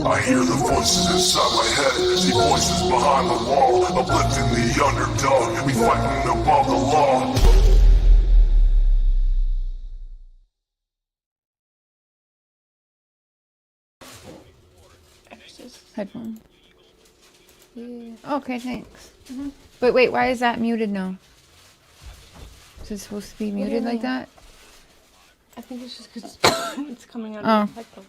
I hear the voices inside my head, see voices behind the wall, uplifting the underdog, we fighting above the law. Headphone. Yeah. Okay, thanks. But wait, why is that muted now? Is it supposed to be muted like that? I think it's just because it's coming out Oh. of the headphones.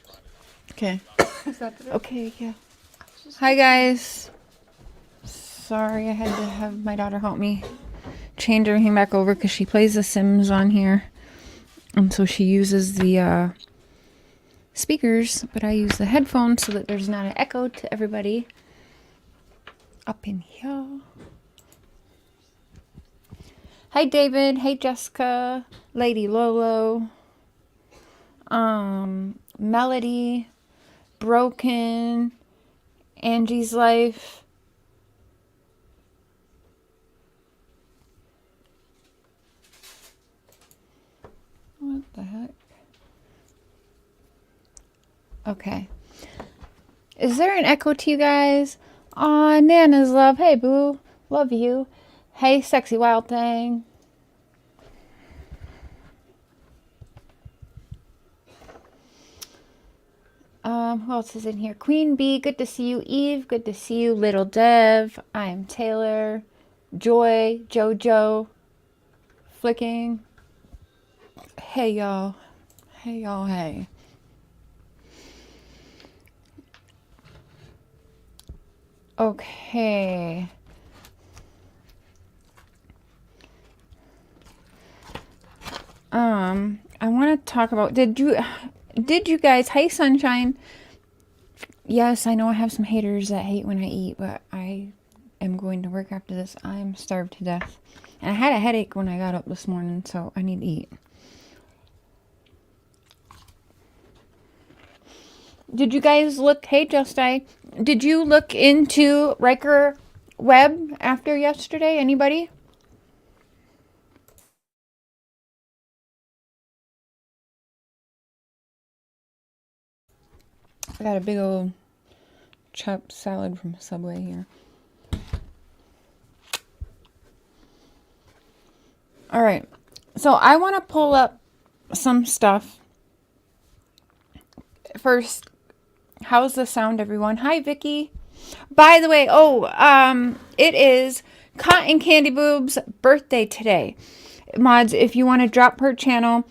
Okay. Is that better? Okay, yeah. Hi, guys. Sorry, I had to have my daughter help me change everything back over because she plays The Sims on here. And so she uses the speakers, but I use the headphones so that there's not an echo to everybody up in here. Hi, David. Hey, Jessica. Lady Lolo. Melody. Broken. Angie's Life. What the heck? Okay. Is there an echo to you guys? Aw, Nana's love. Hey, boo. Love you. Hey, sexy wild thing. Who else is in here? Queen Bee, good to see you. Eve, good to see you. Little Dev, I'm Taylor. Joy, Jojo, Flicking. Hey, y'all. Hey, y'all, hey. Okay. I want to talk about, did you guys, hi Sunshine. Yes, I know I have some haters that hate when I eat, but I am going to work after this. I'm starved to death. And I had a headache when I got up this morning, so I need to eat. Did you guys look, hey Just I, did you look into Ryker Webb after yesterday? Anybody? I got a big old chopped salad from Subway here. All right. So I want to pull up some stuff. First, how's the sound, everyone? Hi, Vicky. By the way, it is Cotton Candy Boob's birthday today. Mods, if you want to drop her channel,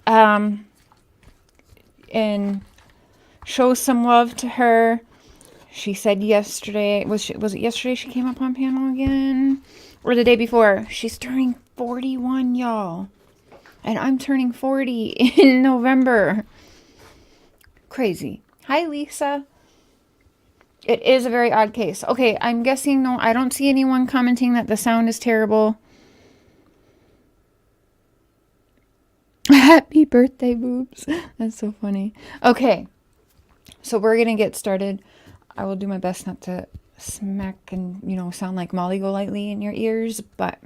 and show some love to her. She said yesterday, was it yesterday she came up on panel again? Or the day before? She's turning 41, y'all. And I'm turning 40 in November. Crazy. Hi, Lisa. It is a very odd case. Okay, I'm guessing, no, I don't see anyone commenting that the sound is terrible. Happy birthday, boobs. That's so funny. Okay. So we're going to get started. I will do my best not to smack and, sound like Molly Golightly in your ears. But,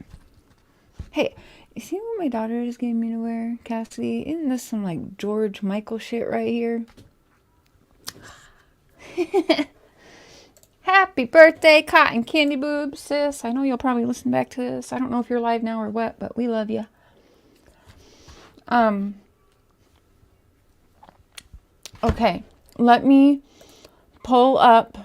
hey, you see what my daughter is getting me to wear, Cassidy? Isn't this some, like, George Michael shit right here? Happy birthday, Cotton Candy Boobs, sis. I know you'll probably listen back to this. I don't know if you're live now or what, but we love you. Okay, let me pull up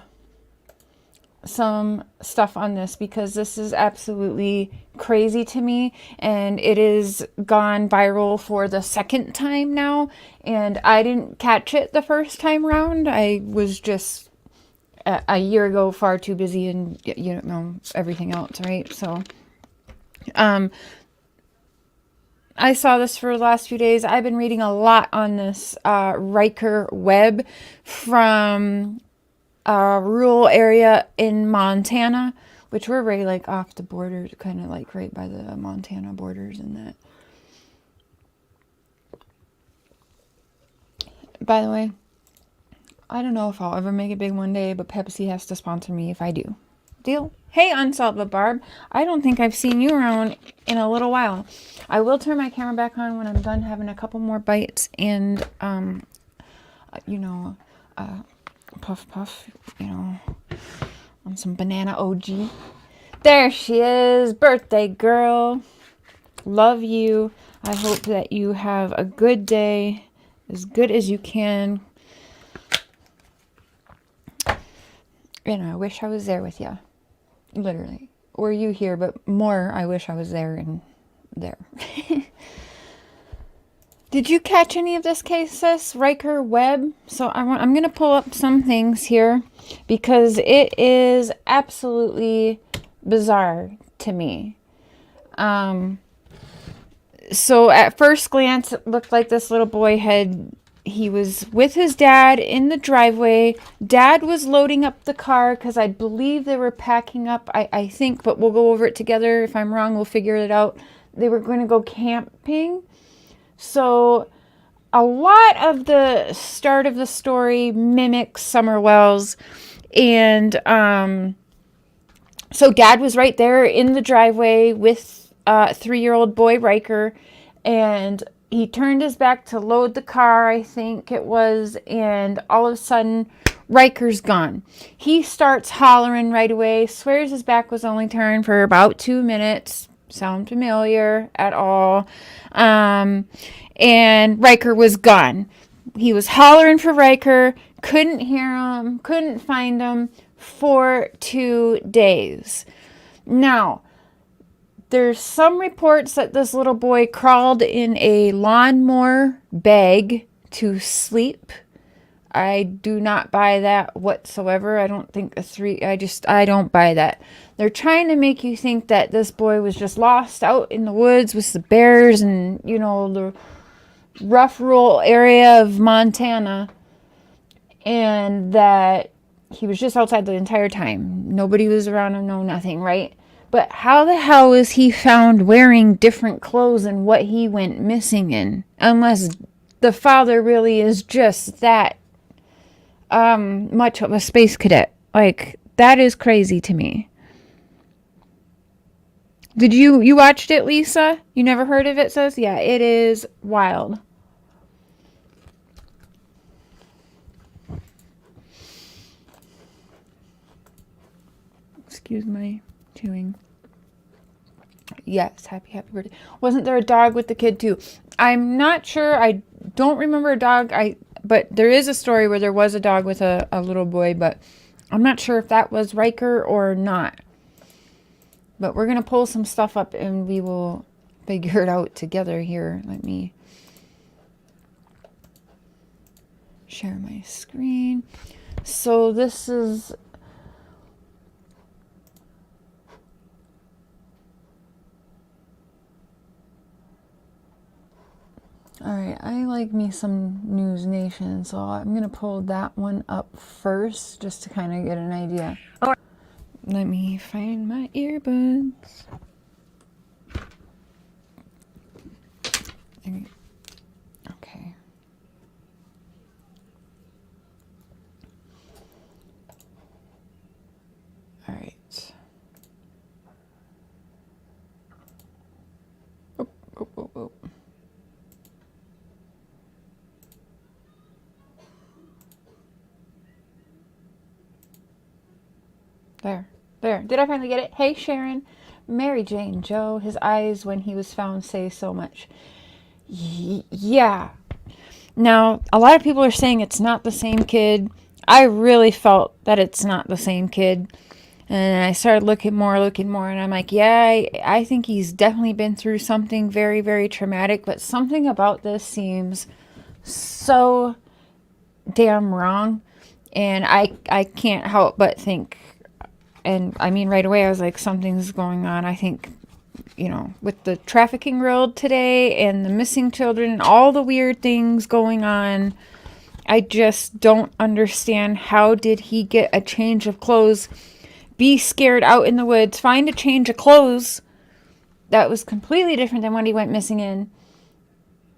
some stuff on this because this is absolutely crazy to me, and it is gone viral for the second time now, and I didn't catch it the first time round. I was just a year ago far too busy and everything else, right? So I saw this for the last few days. I've been reading a lot on this Ryker Webb from a rural area in Montana, which we're right like off the border, kind of like right by the Montana borders and that. By the way, I don't know if I'll ever make it big one day, but Pepsi has to sponsor me if I do. Deal? Hey, Unsolved with Barb. I don't think I've seen you around in a little while. I will turn my camera back on when I'm done puff puff, on some banana OG. There she is, birthday girl. Love you. I hope that you have a good day, as good as you can. And I wish I was there with you. Literally. Or you here, but more I wish I was there and there. Did you catch any of this case, sis? Ryker Webb? So I'm going to pull up some things here because it is absolutely bizarre to me. So at first glance, it looked like this little boy he was with his dad in the driveway. Dad was loading up the car because I believe they were packing up, I think, but we'll go over it together. If I'm wrong, we'll figure it out. They were going to go camping. So a lot of the start of the story mimics Summer Wells. And so Dad was right there in the driveway with 3-year-old boy Ryker. And he turned his back to load the car, I think it was. And all of a sudden, Ryker's gone. He starts hollering right away. Swears his back was only turned for about 2 minutes. Sound familiar at all? And Ryker was gone. He was hollering for Ryker, couldn't hear him, couldn't find him for 2 days. Now, there's some reports that this little boy crawled in a lawnmower bag to sleep. I do not buy that whatsoever. I don't think I don't buy that. They're trying to make you think that this boy was just lost out in the woods with the bears and, the rough rural area of Montana, and that he was just outside the entire time. Nobody was around him, no nothing, right? But how the hell is he found wearing different clothes than what he went missing in? Unless the father really is just that much of a space cadet. Like, that is crazy to me. Did you watched it, Lisa? You never heard of it, sis? Yeah, it is wild. Excuse my chewing. Yes, happy birthday. Wasn't there a dog with the kid too? I'm not sure. I don't remember a dog. But there is a story where there was a dog with a little boy, but I'm not sure if that was Ryker or not. But we're going to pull some stuff up and we will figure it out together here. Let me share my screen. So this is... Alright, I like me some News Nation, so I'm going to pull that one up first just to kind of get an idea. Let me find my earbuds. Okay. Alright. Oh. There. Did I finally get it? Hey, Sharon. Mary Jane Joe. His eyes when he was found say so much. Yeah. Now, a lot of people are saying it's not the same kid. I really felt that it's not the same kid. And I started looking more, and I'm like, yeah, I think he's definitely been through something very, very traumatic. But something about this seems so damn wrong. And I can't help but think... And I mean, right away, I was like, something's going on. I think, with the trafficking world today and the missing children and all the weird things going on, I just don't understand how did he get a change of clothes, be scared out in the woods, find a change of clothes that was completely different than what he went missing in.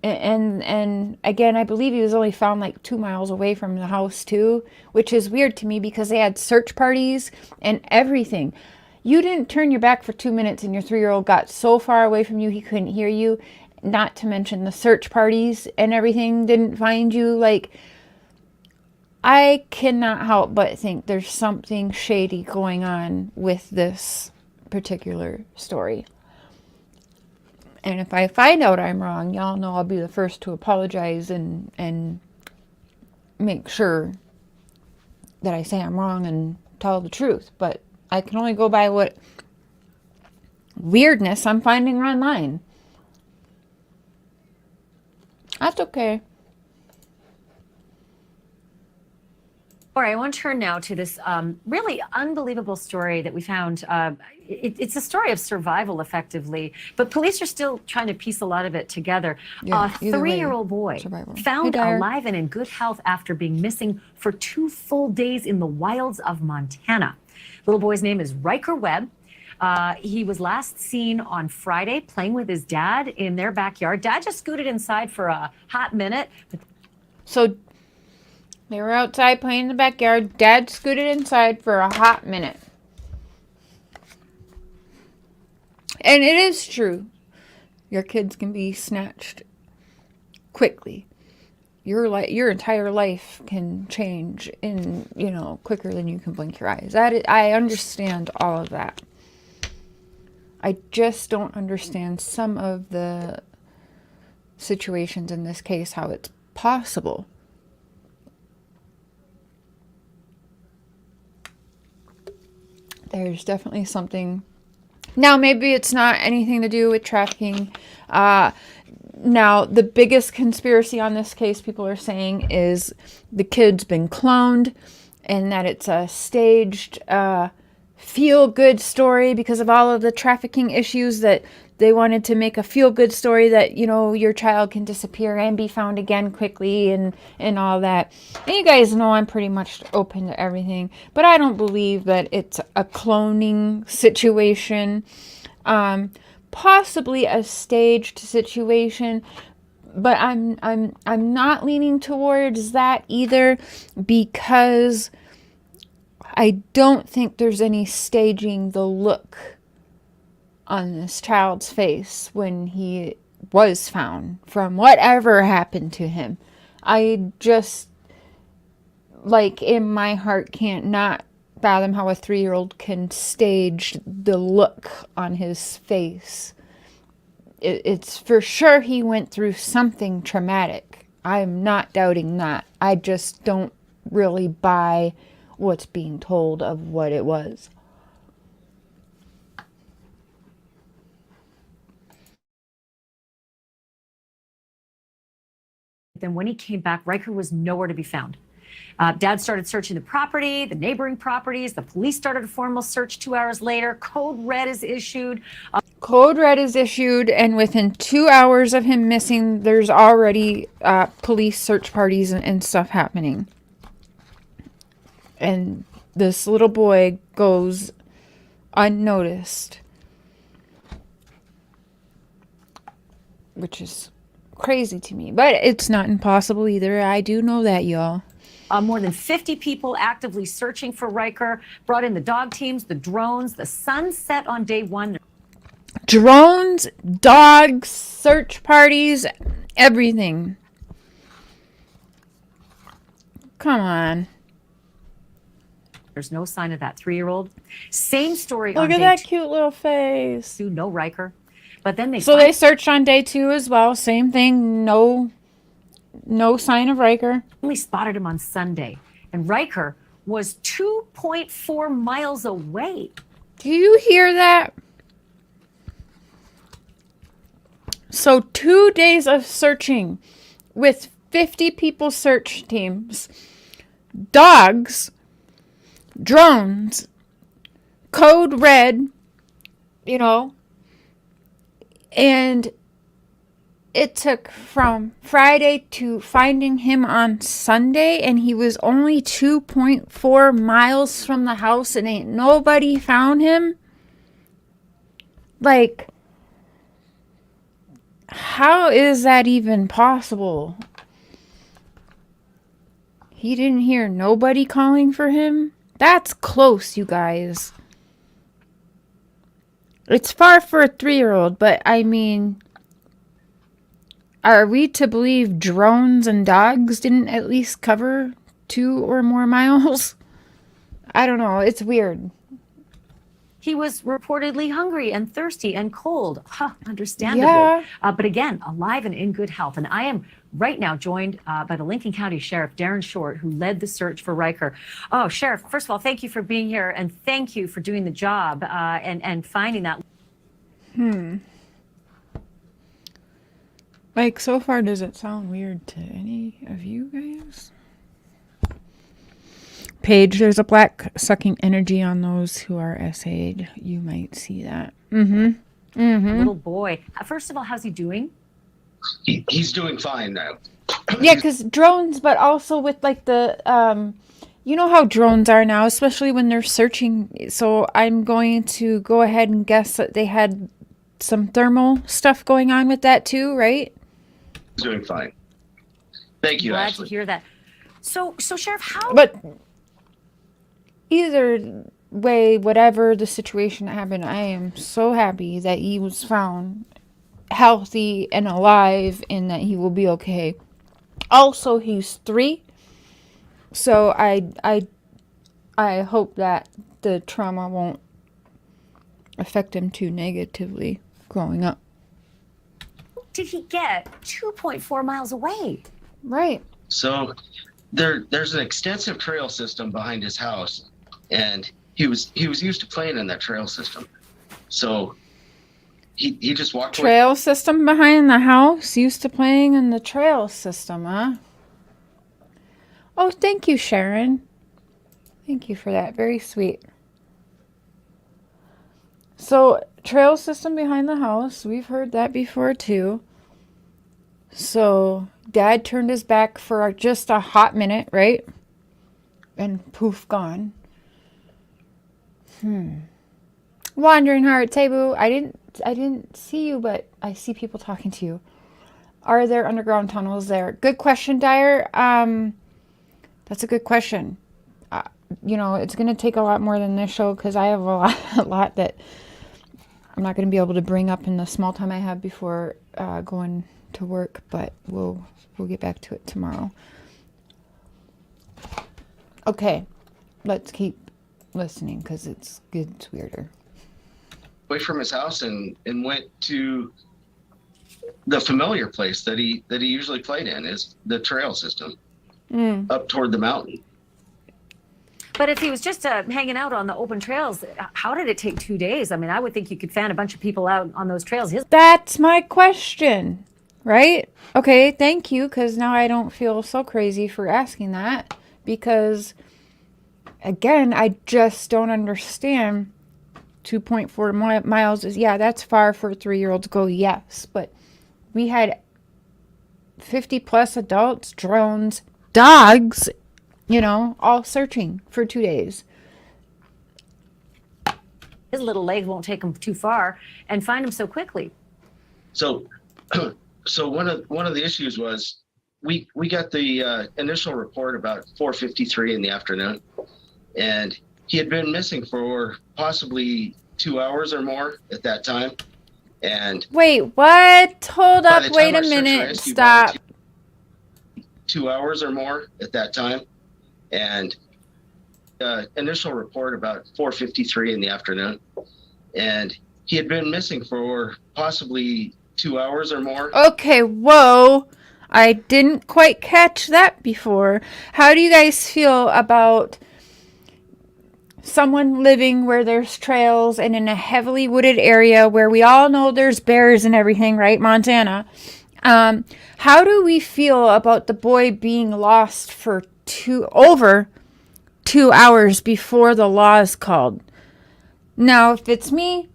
And again, I believe he was only found like 2 miles away from the house too, which is weird to me because they had search parties and everything. You didn't turn your back for 2 minutes and your 3-year-old got so far away from you he couldn't hear you, not to mention the search parties and everything didn't find you. Like, I cannot help but think there's something shady going on with this particular story. And if I find out I'm wrong, y'all know I'll be the first to apologize and make sure that I say I'm wrong and tell the truth. But I can only go by what weirdness I'm finding online. That's okay. All right, I want to turn now to this really unbelievable story that we found. It's a story of survival, effectively, but police are still trying to piece a lot of it together. Yeah, A 3-year-old boy survival. found Hey, Dyer. alive and in good health after being missing for 2 full days in the wilds of Montana. Little boy's name is Ryker Webb. He was last seen on Friday playing with his dad in their backyard. Dad just scooted inside for a hot minute. So they were outside playing in the backyard. Dad scooted inside for a hot minute. And it is true. Your kids can be snatched quickly. Your entire life can change in, quicker than you can blink your eyes. I understand all of that. I just don't understand some of the situations in this case, how it's possible. There's definitely something. Now, maybe it's not anything to do with trafficking. Now, the biggest conspiracy on this case, people are saying, is the kid's been cloned and that it's a staged feel-good story because of all of the trafficking issues, that they wanted to make a feel-good story that, your child can disappear and be found again quickly and all that. And you guys know I'm pretty much open to everything, but I don't believe that it's a cloning situation. Possibly a staged situation, but I'm not leaning towards that either, because I don't think there's any staging the look on this child's face when he was found from whatever happened to him. I just, in my heart, can't not fathom how a 3-year-old can stage the look on his face. It's for sure he went through something traumatic. I'm not doubting that. I just don't really buy what's being told of what it was. Then when he came back, Ryker was nowhere to be found. Dad started searching the property, the neighboring properties. The police started a formal search 2 hours later. Code red is issued. Code red is issued, and within 2 hours of him missing, there's already police search parties and stuff happening. And this little boy goes unnoticed, which is crazy to me, but it's not impossible either. I do know that, y'all. More than 50 people actively searching for Ryker, brought in the dog teams, the drones. The sun set on day 1. Drones, dogs, search parties, everything. Come on. There's no sign of that 3-year-old. Same story Look on at day that cute little face. 2. No Ryker. But then they they searched on day 2 as well. Same thing. No sign of Ryker. only spotted him on Sunday. And Ryker was 2.4 miles away. Do you hear that? So 2 days of searching with 50 people search teams, dogs, drones, code red, and it took from Friday to finding him on Sunday, and he was only 2.4 miles from the house and ain't nobody found him. How is that even possible? He didn't hear nobody calling for him? That's close, you guys. It's far for a 3-year-old, but I mean, are we to believe drones and dogs didn't at least cover 2 or more miles. I don't know. It's weird. He was reportedly hungry and thirsty and cold. Understandably. Yeah. But again, alive and in good health. And I am right now joined by the Lincoln County Sheriff, Darren Short, who led the search for Ryker. Oh, Sheriff, first of all, thank you for being here and thank you for doing the job and finding that. Like, so far, does it sound weird to any of you guys? Paige, there's a black sucking energy on those who are SA'd. You might see that. Little boy. First of all, how's he doing? He's doing fine now. Yeah, because drones, but also with like the, you know how drones are now, especially when they're searching. So I'm going to go ahead and guess that they had some thermal stuff going on with that too, right? He's doing fine. Thank you, Glad Ashley. to hear that. So Sheriff, how? But either way, whatever the situation that happened, I am so happy that he was found healthy and alive and that he will be okay. Also, he's 3. So I hope that the trauma won't affect him too negatively growing up. Did he get 2.4 miles away? Right. So there's an extensive trail system behind his house, and he was used to playing in that trail system. So he just walked away. Trail system behind the house. Used to playing in the trail system, huh? Oh, thank you, Sharon. Thank you for that. Very sweet. So, trail system behind the house. We've heard that before, too. So, Dad turned his back for just a hot minute, right? And poof, gone. Wandering Heart, Tebu, I didn't see you, but I see people talking to you. Are there underground tunnels there? Good question, Dyer. That's a good question. You know, it's going to take a lot more than this show because I have a lot that I'm not going to be able to bring up in the small time I have before going to work, but we'll get back to it tomorrow. Okay, let's keep listening because it's weirder. Away from his house and went to the familiar place that he usually played in, is the trail system up toward the mountain. But if he was just hanging out on the open trails, how did it take 2 days? I mean, I would think you could fan a bunch of people out on those trails. That's my question, right? Okay, thank you, because now I don't feel so crazy for asking that, because, again, I just don't understand. 2.4 miles is, yeah, that's far for a 3-year-old to go, yes, but we had 50 plus adults, drones, dogs, you know, all searching for 2 days. His little legs won't take him too far and find him so quickly. So one of the issues was we got the initial report about 4:53 in the afternoon, and he had been missing for possibly 2 hours or more at that time. And wait, what? Hold by up, the wait time a our search and minute, rescue stop. volunteer- 2 hours or more at that time, and initial report about 4:53 in the afternoon, and he had been missing for possibly 2 hours or more. Okay, whoa. I didn't quite catch that before. How do you guys feel about someone living where there's trails and in a heavily wooded area where we all know there's bears and everything, right? Montana. How do we feel about the boy being lost for over 2 hours before the law is called? Now, if it's me,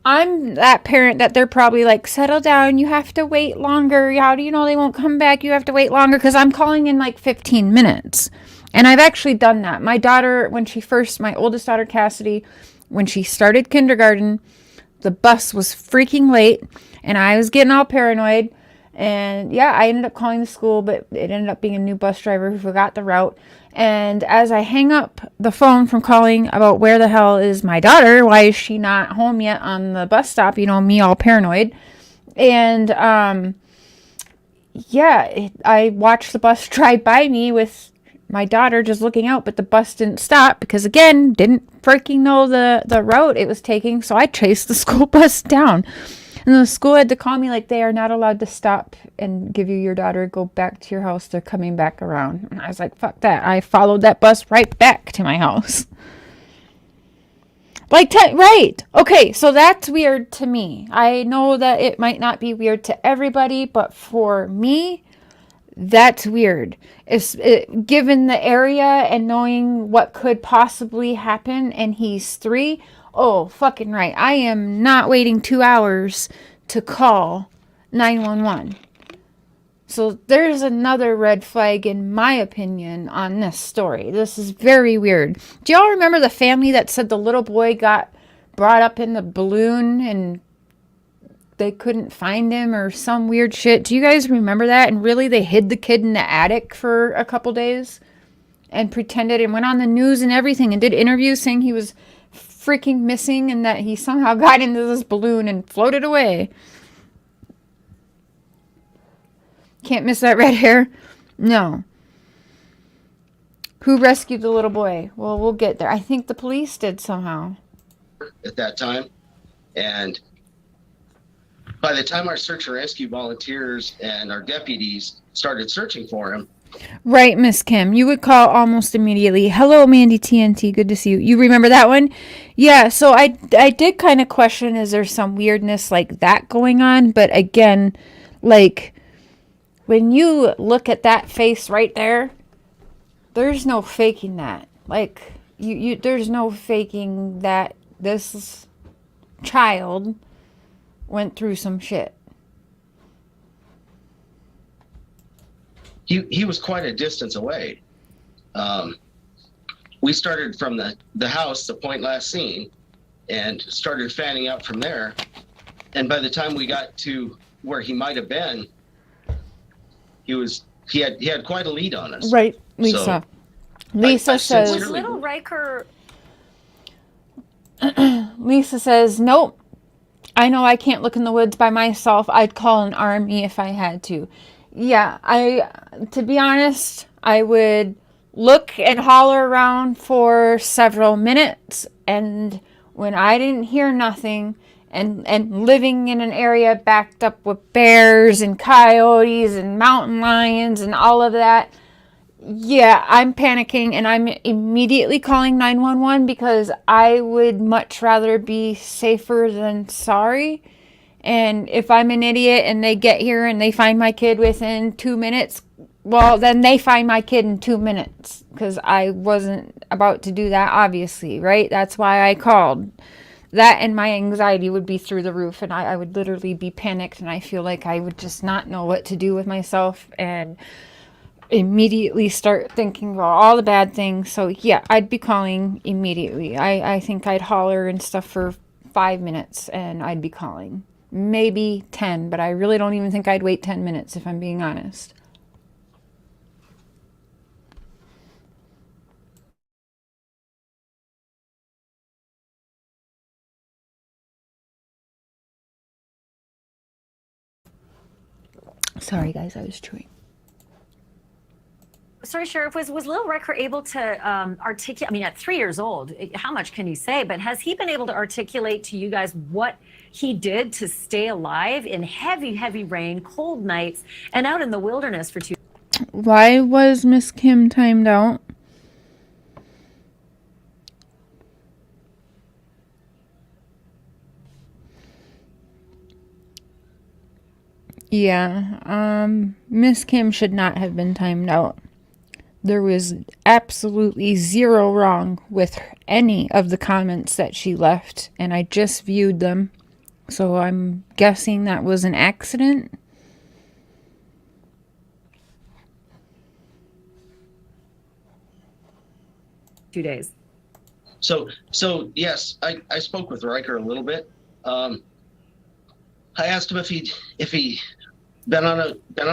I'm that parent that they're probably like, settle down, you have to wait longer. How do you know they won't come back? You have to wait longer because I'm calling in like 15 minutes. And I've actually done that. My daughter, my oldest daughter, Cassidy, when she started kindergarten, the bus was freaking late and I was getting all paranoid. And yeah, I ended up calling the school, but it ended up being a new bus driver who forgot the route. And as I hang up the phone from calling about where the hell is my daughter, why is she not home yet on the bus stop, you know, me all paranoid. And I watched the bus drive by me with my daughter just looking out, but the bus didn't stop because, again, didn't freaking know the route it was taking. So I chased the school bus down. And the school had to call me like, they are not allowed to stop and give you your daughter, go back to your house. They're coming back around. And I was like, fuck that. I followed that bus right back to my house. Like, right. Okay, so that's weird to me. I know that it might not be weird to everybody, but for me, that's weird. Given the area and knowing what could possibly happen, and he's 3, oh, fucking right. I am not waiting 2 hours to call 911. So there's another red flag, in my opinion, on this story. This is very weird. Do y'all remember the family that said the little boy got brought up in the balloon and they couldn't find him or some weird shit? Do you guys remember that? And really, they hid the kid in the attic for a couple days and pretended and went on the news and everything and did interviews saying he was freaking missing and that he somehow got into this balloon and floated away. Can't miss that red hair. No. Who rescued the little boy? Well, we'll get there. I think the police did somehow. At that time. And by the time our search and rescue volunteers and our deputies started searching for him. Right, Miss Kim. You would call almost immediately. Hello, Mandy TNT. Good to see you. You remember that one? Yeah, so I did kind of question, is there some weirdness like that going on? But again, like, when you look at that face right there, there's no faking that. Like, there's no faking that this child went through some shit. He was quite a distance away. We started from the house, the point last seen, and started fanning out from there. And by the time we got to where he might have been, he had quite a lead on us. Right, Lisa. So, Lisa says. Was little Ryker? Lisa says, nope. I know I can't look in the woods by myself. I'd call an army if I had to. Yeah, to be honest, I would look and holler around for several minutes, and when I didn't hear nothing, and living in an area backed up with bears and coyotes and mountain lions and all of that, yeah, I'm panicking and I'm immediately calling 911 because I would much rather be safer than sorry. And if I'm an idiot and they get here and they find my kid within 2 minutes, well, then they find my kid in 2 minutes because I wasn't about to do that, obviously, right? That's why I called. That and my anxiety would be through the roof, and I would literally be panicked, and I feel like I would just not know what to do with myself and immediately start thinking about all the bad things. So yeah, I'd be calling immediately. I think I'd holler and stuff for 5 minutes and I'd be calling. Maybe 10, but I really don't even think I'd wait 10 minutes if I'm being honest. Sorry guys, I was chewing. Sorry, Sheriff, was little Ryker able to articulate, I mean, at 3 years old, how much can you say, but has he been able to articulate to you guys what he did to stay alive in heavy, heavy rain, cold nights, and out in the wilderness for 2 years? Why was Miss Kim timed out? Yeah, Miss Kim should not have been timed out. There was absolutely zero wrong with any of the comments that she left, and I just viewed them. So I'm guessing that was an accident. Two days. So yes, I spoke with Ryker a little bit. I asked him if he been on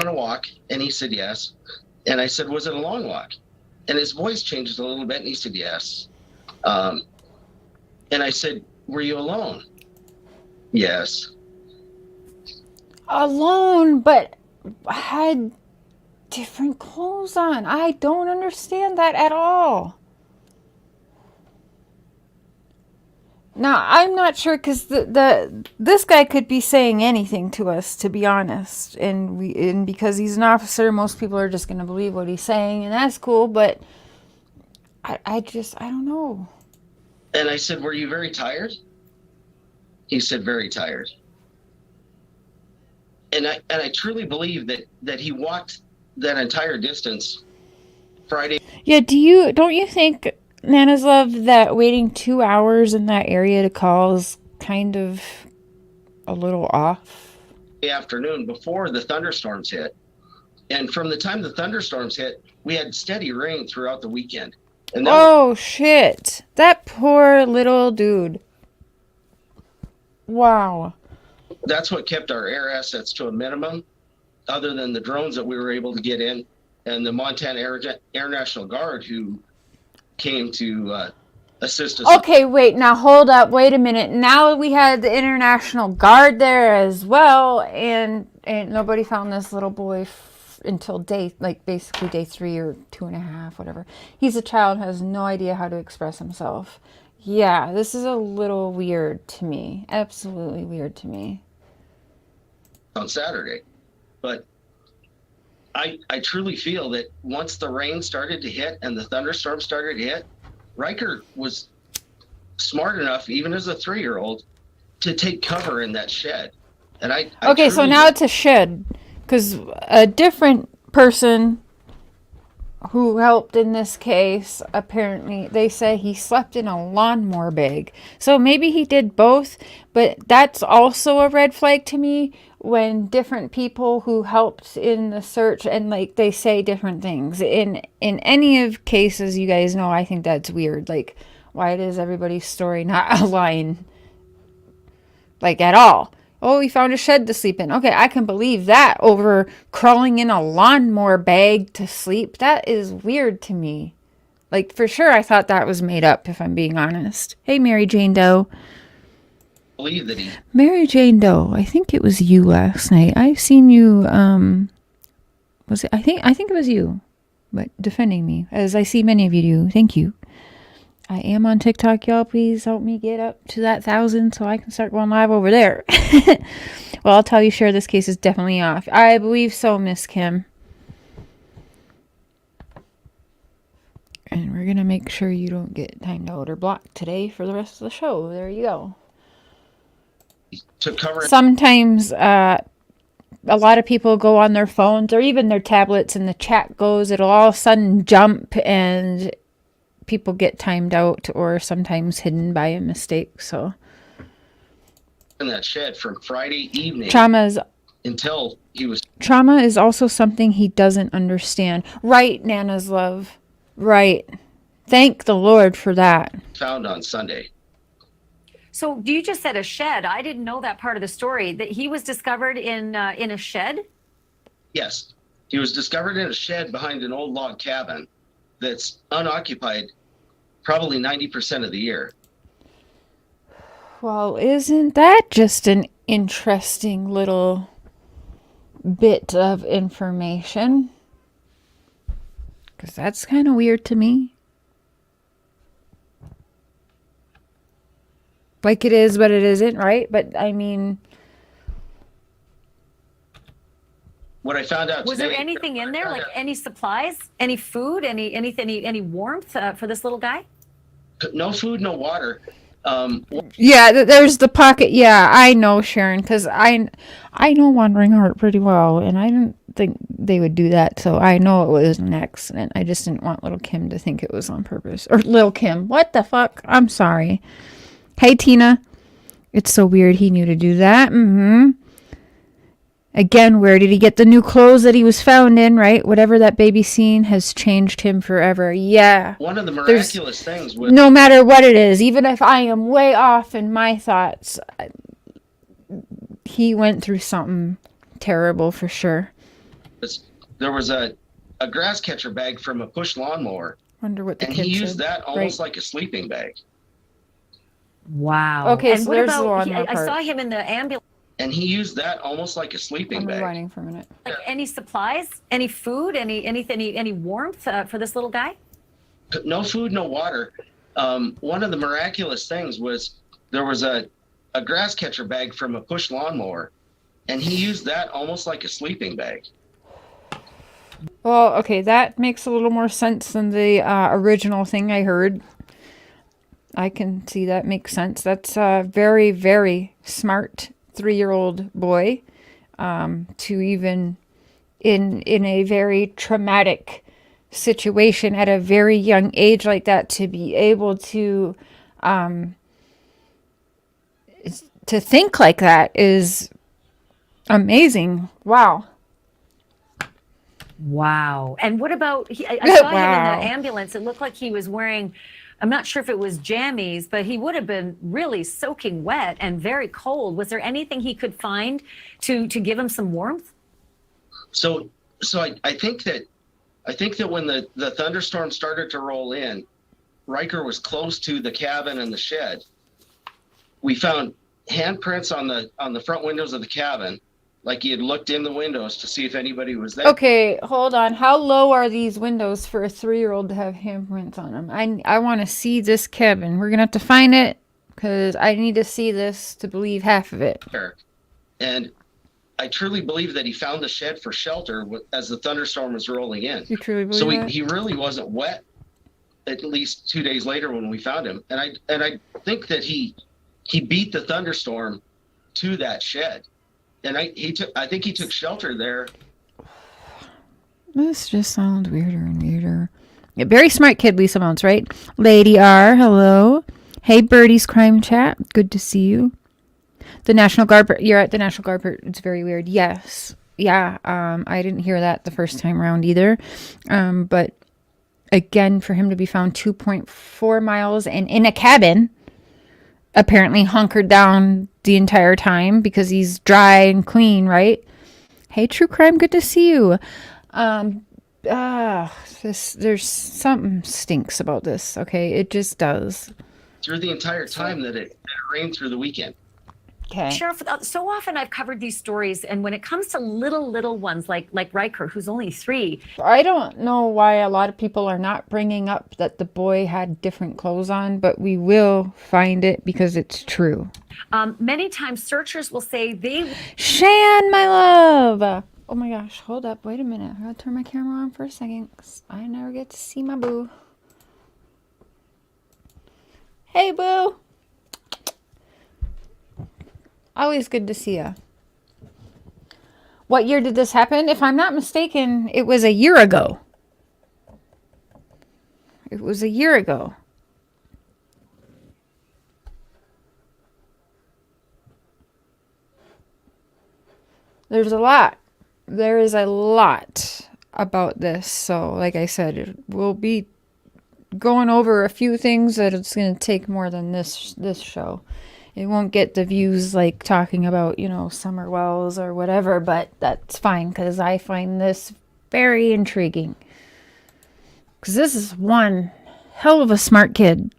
a walk, and he said yes. And I said, was it a long walk? And his voice changes a little bit, and he said yes. And I said, were you alone? Yes. Alone, but had different clothes on. I don't understand that at all. Now, I'm not sure because this guy could be saying anything to us, to be honest, and because he's an officer, most people are just going to believe what he's saying, and that's cool. But I don't know. And I said, "Were you very tired?" He said, "Very tired." And I truly believe that he walked that entire distance Friday. Yeah, don't you think, Nana's Love, that waiting 2 hours in that area to call is kind of a little off? Afternoon before the thunderstorms hit. And from the time the thunderstorms hit, we had steady rain throughout the weekend. And Oh, shit. That poor little dude. Wow. that's what kept our air assets to a minimum, other than the drones that we were able to get in and the Montana Air National Guard who came to assist us. Okay, wait, now hold up, wait a minute. Now we had the International Guard there as well, and nobody found this little boy until basically day 3 or 2.5, whatever. He's a child, has no idea how to express himself. Yeah, this is a little weird to me. Absolutely weird to me. On Saturday. But I truly feel that once the rain started to hit and the thunderstorm started to hit, Ryker was smart enough, even as a 3-year-old, to take cover in that shed. And Okay, so now it's a shed, because a different person who helped in this case, apparently, they say he slept in a lawnmower bag. So maybe he did both, but that's also a red flag to me when different people who helped in the search and like they say different things. In any of cases, you guys know, I think that's weird. Like, why does everybody's story not align like at all? Oh, he found a shed to sleep in. Okay, I can believe that over crawling in a lawnmower bag to sleep. That is weird to me. Like, for sure, I thought that was made up, if I'm being honest. Hey, Mary Jane Doe. believe that he Mary Jane Doe, I think it was you last night. I've seen you, was it? I think it was you, but defending me, as I see many of you do. Thank you. I am on TikTok, y'all. Please help me get up to that 1,000 so I can start going live over there. Well, I'll tell you, sure, this case is definitely off. I believe so, Miss Kim. And we're going to make sure you don't get timed out or blocked today for the rest of the show. There you go. took cover. Sometimes a lot of people go on their phones or even their tablets and the chat goes, it'll all of a sudden jump and people get timed out or sometimes hidden by a mistake. So in that shed from Friday evening until he was. Trauma is also something he doesn't understand. Right, Nana's Love. Right. Thank the Lord for that. Found on Sunday. So you just said a shed. I didn't know that part of the story, that he was discovered in a shed? Yes. He was discovered in a shed behind an old log cabin that's unoccupied probably 90% of the year. Well, isn't that just an interesting little bit of information? Because that's kind of weird to me. Like it is, but it isn't, right? But I mean, What I found out Was today, there anything in there, like any supplies, any food, any warmth for this little guy? no food, no water. yeah, there's the pocket. Yeah, I know, Sharon, because I know Wandering Heart pretty well, and I didn't think they would do that, so I know it was an accident. I just didn't want little Kim to think it was on purpose. Or Lil Kim. What the fuck? I'm sorry. Hey, Tina. It's so weird he knew to do that. Again, where did he get the new clothes that he was found in, right? Whatever that baby scene has changed him forever. Yeah. One of the miraculous things was No matter what it is, even if I am way off in my thoughts, he went through something terrible for sure. there was a grass catcher bag from a push lawnmower, Wonder what the and kid he used said. that almost like a sleeping bag. Wow. Okay, And so what there's the about, lawnmower I part. saw him in the ambulance. and he used that almost like a sleeping I'm bag. rewinding for a minute. Like any supplies, any food, any warmth for this little guy? No food, no water. One of the miraculous things was there was a grass catcher bag from a push lawnmower, and he used that almost like a sleeping bag. Well, okay, that makes a little more sense than the original thing I heard. I can see that makes sense. That's a very, very smart 3-year-old boy to even in a very traumatic situation at a very young age like that to be able to think like that is amazing. Wow. Wow. And what about, I saw him in Wow. the ambulance. It looked like he was wearing, I'm not sure if it was jammies, but he would have been really soaking wet and very cold. Was there anything he could find to give him some warmth? So I think that when the thunderstorm started to roll in, Ryker was close to the cabin and the shed. We found handprints on the front windows of the cabin, like he had looked in the windows to see if anybody was there. Okay, hold on. How low are these windows for a 3-year-old to have handprints on them? I want to see this cabin. We're going to have to find it because I need to see this to believe half of it. And I truly believe that he found the shed for shelter as the thunderstorm was rolling in. You truly believe So that? he really wasn't wet at least 2 days later when we found him. And I think that he beat the thunderstorm to that shed. And I think he took shelter there. This just sounds weirder and weirder. Yeah, very smart kid, Lisa Mounts, right? Lady R, hello. Hey, Birdie's Crime Chat. Good to see you. The National Guard. You're at the National Guard. It's very weird. Yes. Yeah. I didn't hear that the first time around either. But again, for him to be found 2.4 miles and in a cabin, apparently hunkered down the entire time because he's dry and clean, right? Hey, True Crime, good to see you. There's something stinks about this, okay? It just does. Through the entire time that it rained through the weekend. Okay. Sheriff, so often I've covered these stories, and when it comes to little ones like Ryker, who's only 3. I don't know why a lot of people are not bringing up that the boy had different clothes on, but we will find it because it's true. Many times searchers will say they... Shan, my love! Oh my gosh, hold up, wait a minute. I gotta turn my camera on for a second, 'cause I never get to see my boo. Hey, boo! Always good to see you. What year did this happen? If I'm not mistaken, it was a year ago. It was a year ago. There's a lot. There is a lot about this. So, like I said, we'll be going over a few things that it's going to take more than this show. It won't get the views like talking about, summer wells or whatever, but that's fine because I find this very intriguing. Because this is one hell of a smart kid.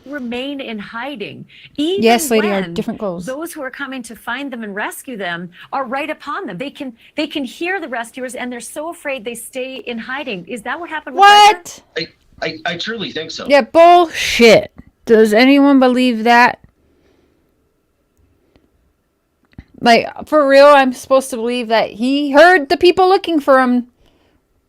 Remain in hiding. Even yes, lady, when are different goals. Those who are coming to find them and rescue them are right upon them. They can hear the rescuers, and they're so afraid they stay in hiding. Is that what happened with What? Ryker? I truly think so. Yeah, bullshit. Does anyone believe that? Like, for real, I'm supposed to believe that he heard the people looking for him.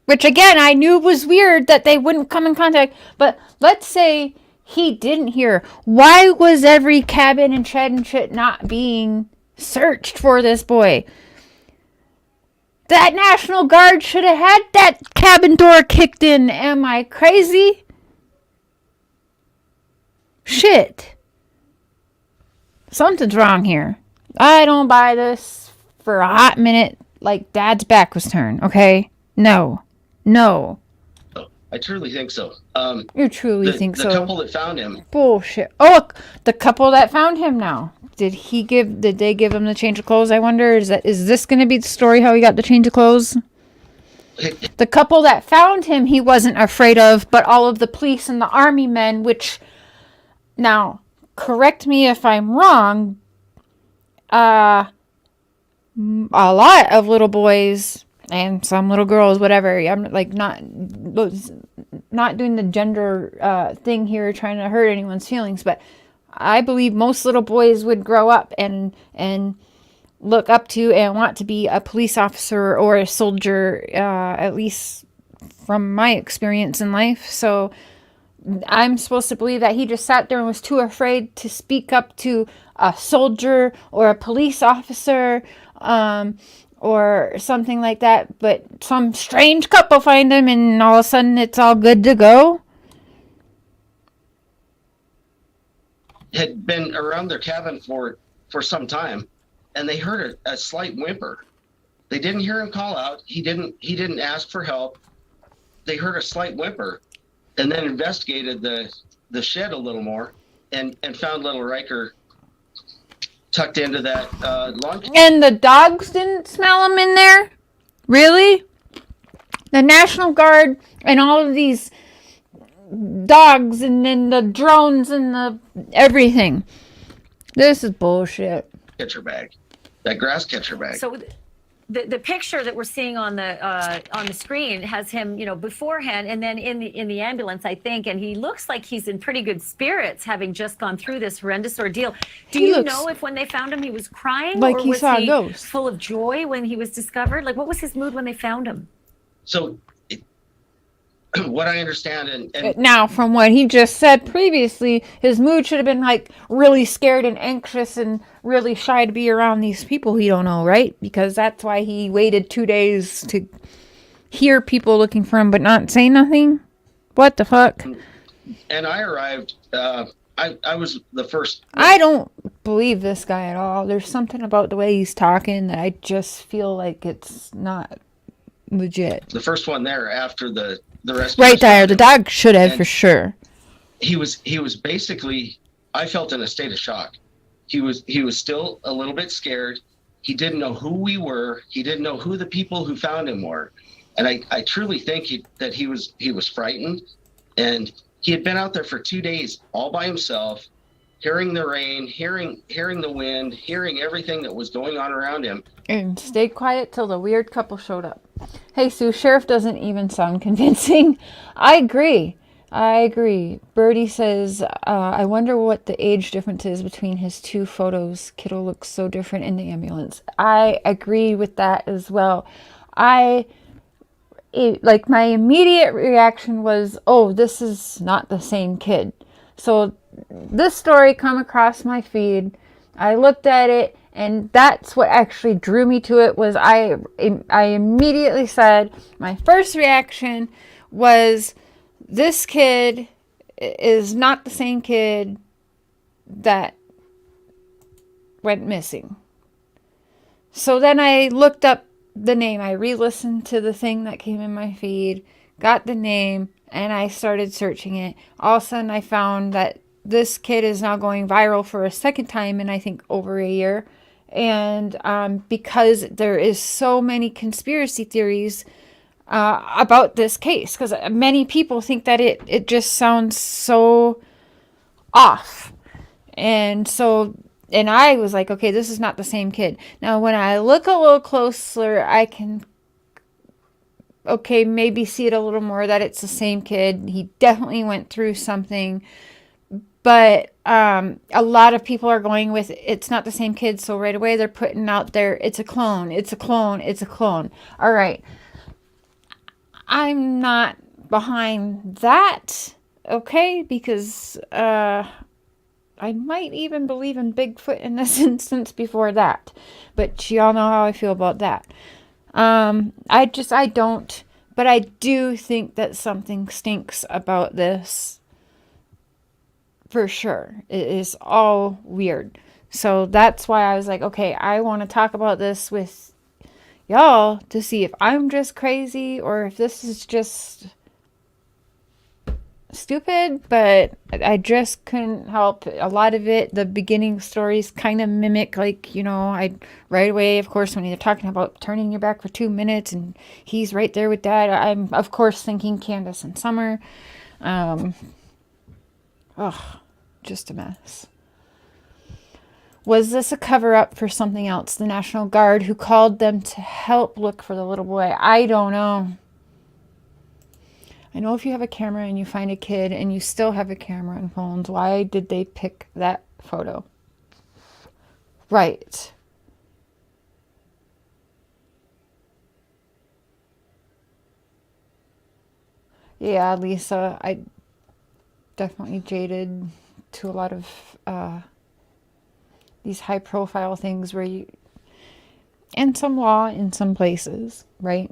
Which, again, I knew was weird that they wouldn't come in contact. But let's say he didn't hear. Why was every cabin and shed and shit not being searched for this boy? That National Guard should have had that cabin door kicked in. Am I crazy? Shit. Something's wrong here. I don't buy this for a hot minute like Dad's back was turned, okay? No. I truly think so. You truly think so? The couple that found him. Bullshit. Oh, look, the couple that found him now. Did they give him the change of clothes? I wonder, is this going to be the story how he got the change of clothes? The couple that found him, he wasn't afraid of, but all of the police and the army men, which, now, correct me if I'm wrong, a lot of little boys and some little girls, whatever. I'm like not doing the gender thing here, trying to hurt anyone's feelings, but I believe most little boys would grow up and look up to and want to be a police officer or a soldier, at least from my experience in life. So I'm supposed to believe that he just sat there and was too afraid to speak up to a soldier or a police officer, or something like that. But some strange couple find him and all of a sudden it's all good to go. Had been around their cabin for some time, and they heard a slight whimper. They didn't hear him call out. He didn't ask for help. They heard a slight whimper, and then investigated the shed a little more, and found little Ryker tucked into that lawn. And the dogs didn't smell him in there? Really? The National Guard and all of these dogs and then the drones and the everything. This is bullshit. Catcher bag, that grass catcher bag. So the picture that we're seeing on the screen has him, beforehand, and then in the ambulance, I think, and he looks like he's in pretty good spirits, having just gone through this horrendous ordeal. Do you know if when they found him he was crying, like or he was saw a he ghost, full of joy when he was discovered? Like, what was his mood when they found him? So what I understand, and now from what he just said previously, his mood should have been like really scared and anxious and really shy to be around these people he don't know, right? Because that's why he waited 2 days to hear people looking for him but not say nothing. What the fuck? and I arrived. I was the first. I don't believe this guy at all. There's something about the way he's talking that I just feel like it's not legit. The first one there after the rescue. Right there, the dog should have, for sure. He was basically, I felt, in a state of shock. He was still a little bit scared. He didn't know who we were. He didn't know who the people who found him were. And I truly think that he was frightened. And he had been out there for 2 days all by himself, hearing the rain, hearing the wind, hearing everything that was going on around him. And stayed quiet till the weird couple showed up. Hey, Sue, Sheriff doesn't even sound convincing. I agree. Birdie says, I wonder what the age difference is between his two photos. Kiddo looks so different in the ambulance. I agree with that as well. My immediate reaction was, oh, this is not the same kid. So this story come across my feed. I looked at it, and that's what actually drew me to it. Was I immediately said, my first reaction was, this kid is not the same kid that went missing. So then I looked up the name. I re-listened to the thing that came in my feed, got the name, and I started searching it. All of a sudden I found that this kid is now going viral for a second time in, I think, over a year. And because there is so many conspiracy theories about this case, because many people think that it just sounds so off. And I was like, okay, this is not the same kid. Now, when I look a little closer, I can, maybe see it a little more that it's the same kid. He definitely went through something. But a lot of people are going with, it's not the same kid. So right away they're putting out there, it's a clone, it's a clone, it's a clone. All right. I'm not behind that, okay? Because I might even believe in Bigfoot in this instance before that. But y'all know how I feel about that. I don't. But I do think that something stinks about this. For sure. It is all weird. So that's why I was like, okay, I want to talk about this with y'all to see if I'm just crazy or if this is just stupid. But I just couldn't help a lot of it. The beginning stories kind of mimic, I right away, of course, when they're talking about turning your back for 2 minutes and he's right there with that, I'm of course thinking Candace and Summer. Just a mess. Was this a cover-up for something else? The National Guard who called them to help look for the little boy. I don't know. I know if you have a camera and you find a kid and you still have a camera and phones, why did they pick that photo? Right. Yeah, Lisa, I definitely jaded to a lot of these high profile things where you, and some law in some places, right?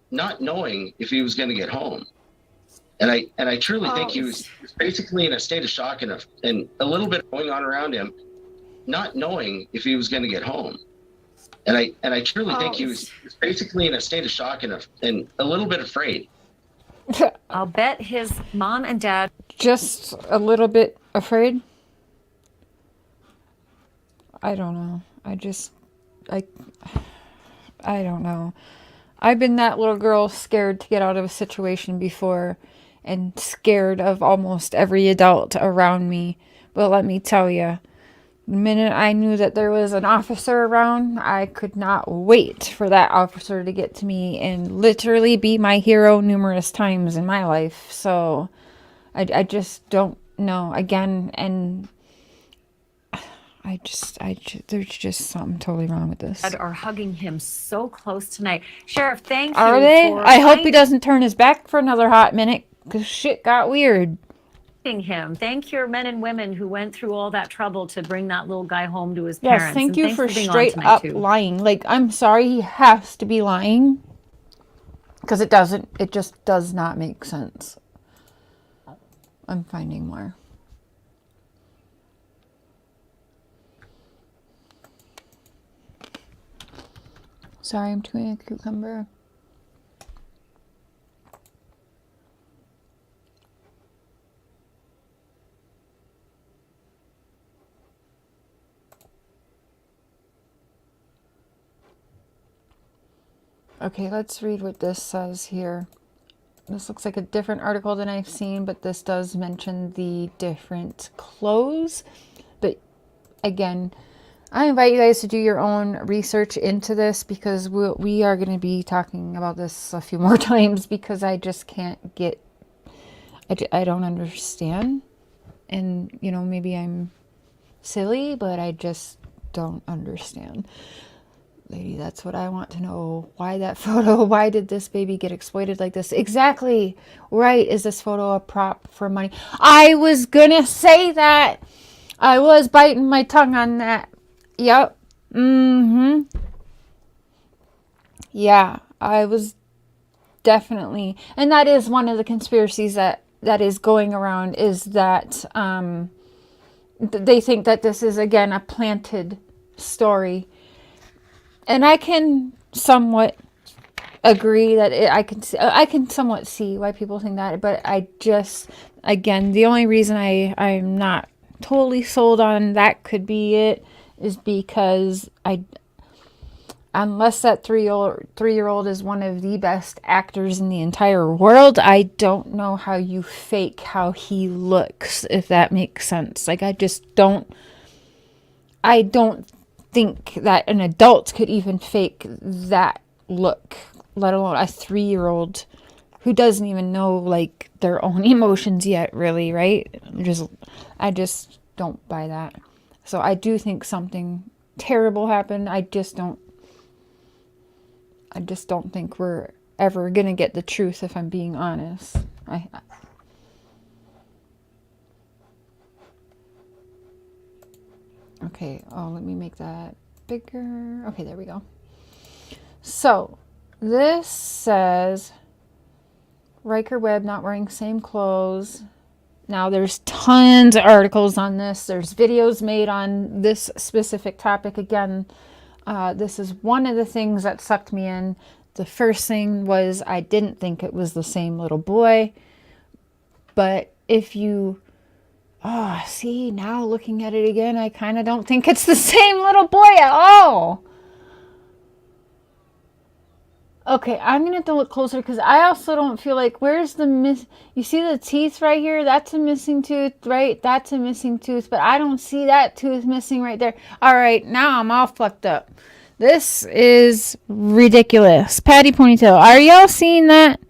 Not knowing if he was going to get home. And I truly think he was basically in a state of shock and a little bit going on around him, not knowing if he was going to get home. And I truly think he was basically in a state of shock and a little bit afraid. I'll bet his mom and dad. Just a little bit afraid. I don't know. I don't know. I've been that little girl scared to get out of a situation before and scared of almost every adult around me. But let me tell you, the minute I knew that there was an officer around, I could not wait for that officer to get to me and literally be my hero numerous times in my life. So I just don't know. Again, and there's just something totally wrong with this. Are hugging him so close tonight. Sheriff, thank you. Are they? I hope he doesn't turn his back for another hot minute, because shit got weird. Him. Thank your men and women who went through all that trouble to bring that little guy home to his parents. Yes, thank you for being straight up lying. Like, I'm sorry, he has to be lying, because it just does not make sense. I'm finding more. Sorry, I'm chewing a cucumber. Okay, let's read what this says here. This looks like a different article than I've seen, but this does mention the different clothes. But again, I invite you guys to do your own research into this, because we are going to be talking about this a few more times, because I just can't get, I don't understand. And, you know, maybe I'm silly, but I just don't understand. Lady, that's what I want to know. Why that photo? Why did this baby get exploited like this? Exactly. Right. Is this photo a prop for money? I was gonna say that. I was biting my tongue on that. Yep. Yeah, I was definitely. And that is one of the conspiracies that is going around, is that they think that this is, again, a planted story. And I can somewhat agree that I can somewhat see why people think that, but I just, again, the only reason I'm not totally sold on that could be it is because unless that three-year-old is one of the best actors in the entire world, I don't know how you fake how he looks, if that makes sense. Like, I don't think that an adult could even fake that look, let alone a 3-year-old who doesn't even know, like, their own emotions yet, really, right? I just don't buy that. So I do think something terrible happened. I just don't think we're ever gonna get the truth, if I'm being honest. Okay, let me make that bigger. Okay, there we go. So, this says Ryker Webb not wearing same clothes. Now, there's tons of articles on this. There's videos made on this specific topic. Again, this is one of the things that sucked me in. The first thing was I didn't think it was the same little boy. But if you... Oh, see, now looking at it again, I kind of don't think it's the same little boy at all. Okay, I'm gonna have to look closer because I also don't feel like where's the you see the teeth right here? That's a missing tooth, right? That's a missing tooth, but I don't see that tooth missing right there. All right, now I'm all fucked up. This is ridiculous. Patty ponytail. Are y'all seeing that?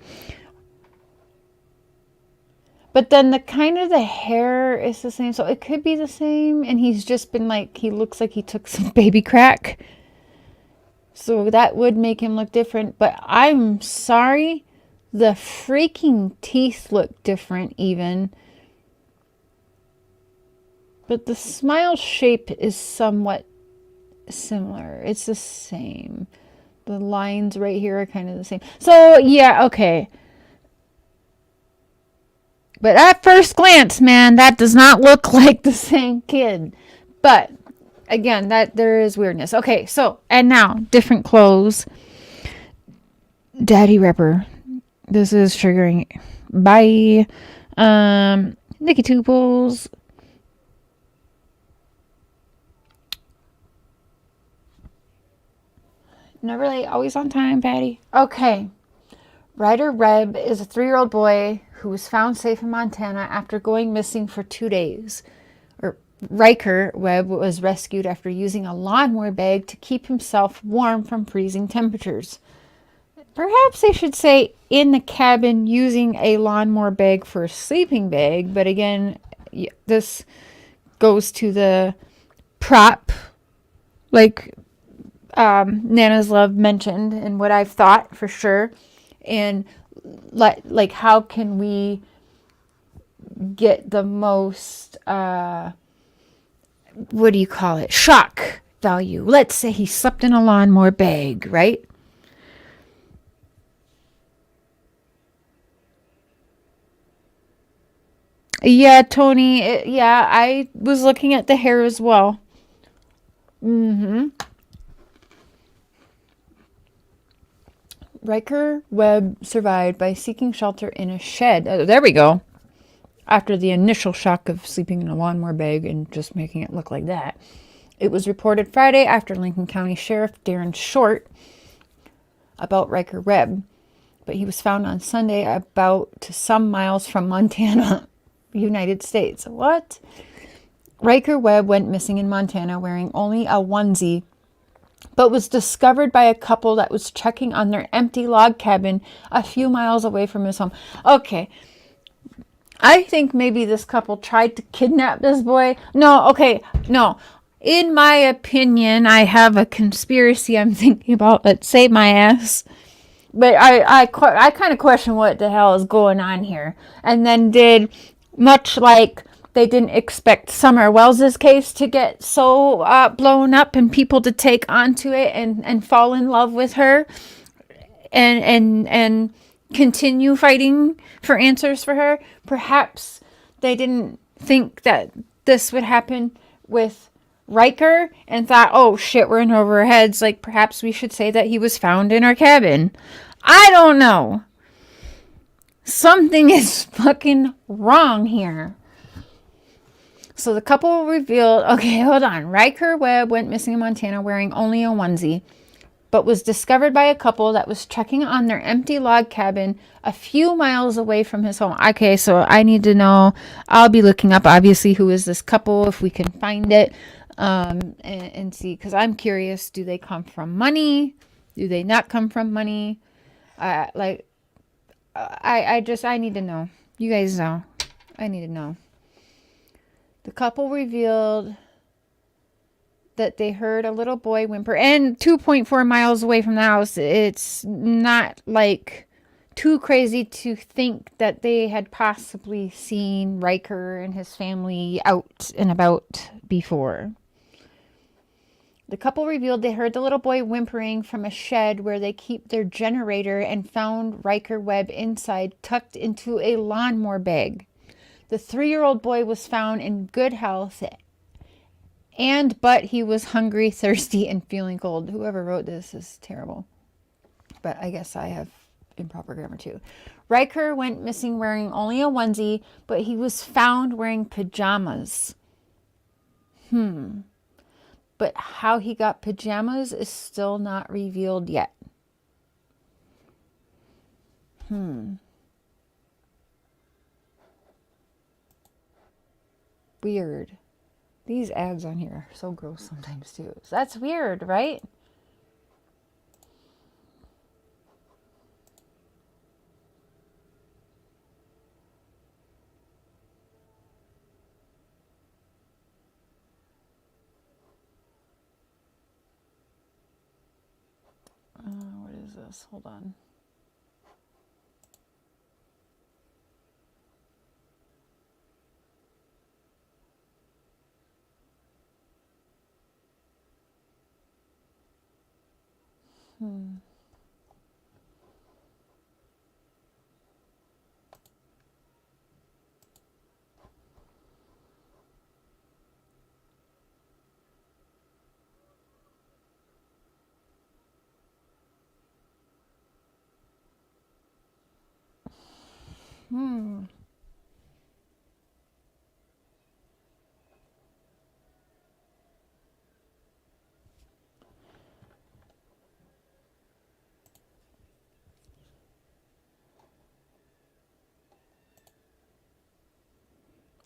But then the kind of the hair is the same, so it could be the same. And he's just been like, he looks like he took some baby crack. So that would make him look different. But I'm sorry, the freaking teeth look different even. But the smile shape is somewhat similar. It's the same. The lines right here are kind of the same. So yeah, okay. But at first glance, man, that does not look like the same kid. But again, that there is weirdness. Okay, so and now different clothes. Daddy Ripper. This is triggering. Bye. Nikki Tuples. Never late, always on time, Patty. Okay. Ryker Webb is a 3-year-old boy who was found safe in Montana after going missing for 2 days. Ryker Webb was rescued after using a lawnmower bag to keep himself warm from freezing temperatures. Perhaps they should say in the cabin using a lawnmower bag for a sleeping bag, but again, this goes to the prop, like Nana's Love mentioned, and what I've thought for sure. And like how can we get the most what do you call it, shock value? Let's say he slept in a lawnmower bag, right? Yeah, Tony, yeah, I was looking at the hair as well. Ryker Webb survived by seeking shelter in a shed. Oh, there we go. After the initial shock of sleeping in a lawnmower bag and just making it look like that. It was reported Friday after Lincoln County Sheriff Darren Short about Ryker Webb, but he was found on Sunday about some miles from Montana, United States. What? Ryker Webb went missing in Montana wearing only a onesie, but was discovered by a couple that was checking on their empty log cabin a few miles away from his home. Okay. I think maybe this couple tried to kidnap this boy. No, okay, no. In my opinion, I have a conspiracy I'm thinking about. Let's save my ass. But I kind of question what the hell is going on here. And then much like they didn't expect Summer Wells's case to get so blown up and people to take onto it and fall in love with her and continue fighting for answers for her. Perhaps they didn't think that this would happen with Ryker and thought, oh shit, we're in over our heads. Like perhaps we should say that he was found in our cabin. I don't know. Something is fucking wrong here. So the couple revealed, okay, hold on. Ryker Webb went missing in Montana wearing only a onesie, but was discovered by a couple that was checking on their empty log cabin a few miles away from his home. Okay, so I need to know. I'll be looking up, obviously, who is this couple, if we can find it, and see, because I'm curious, do they come from money? Do they not come from money? I need to know. You guys know. I need to know. The couple revealed that they heard a little boy whimper, and 2.4 miles away from the house. It's not like too crazy to think that they had possibly seen Ryker and his family out and about before. The couple revealed they heard the little boy whimpering from a shed where they keep their generator and found Ryker Webb inside, tucked into a lawnmower bag. The 3-year-old boy was found in good health, but he was hungry, thirsty, and feeling cold. Whoever wrote this is terrible. But I guess I have improper grammar too. Ryker went missing wearing only a onesie, but he was found wearing pajamas. But how he got pajamas is still not revealed yet. Weird. These ads on here are so gross sometimes too. So that's weird, right? What is this? Hold on.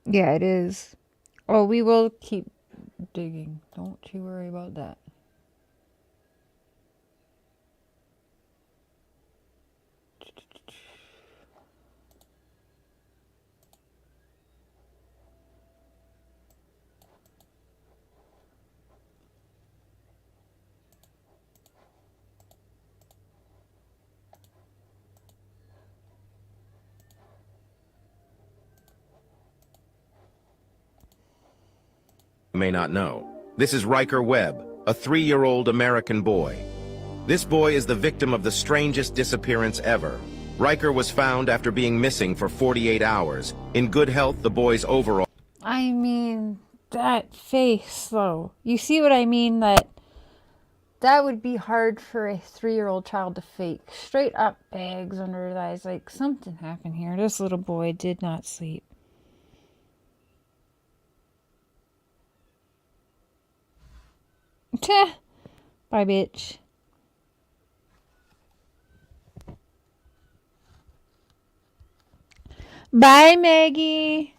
Yeah, it is. Oh, we will keep digging. Don't you worry about that. May not know. This is Ryker Webb, a 3-year-old American boy. This boy is the victim of the strangest disappearance ever. Ryker was found after being missing for 48 hours. In good health, the boy's overall... I mean, that face, though. You see what I mean? That would be hard for a 3-year-old child to fake. Straight up bags under his eyes. Like, something happened here. This little boy did not sleep. Bye, bitch. Bye, Maggie.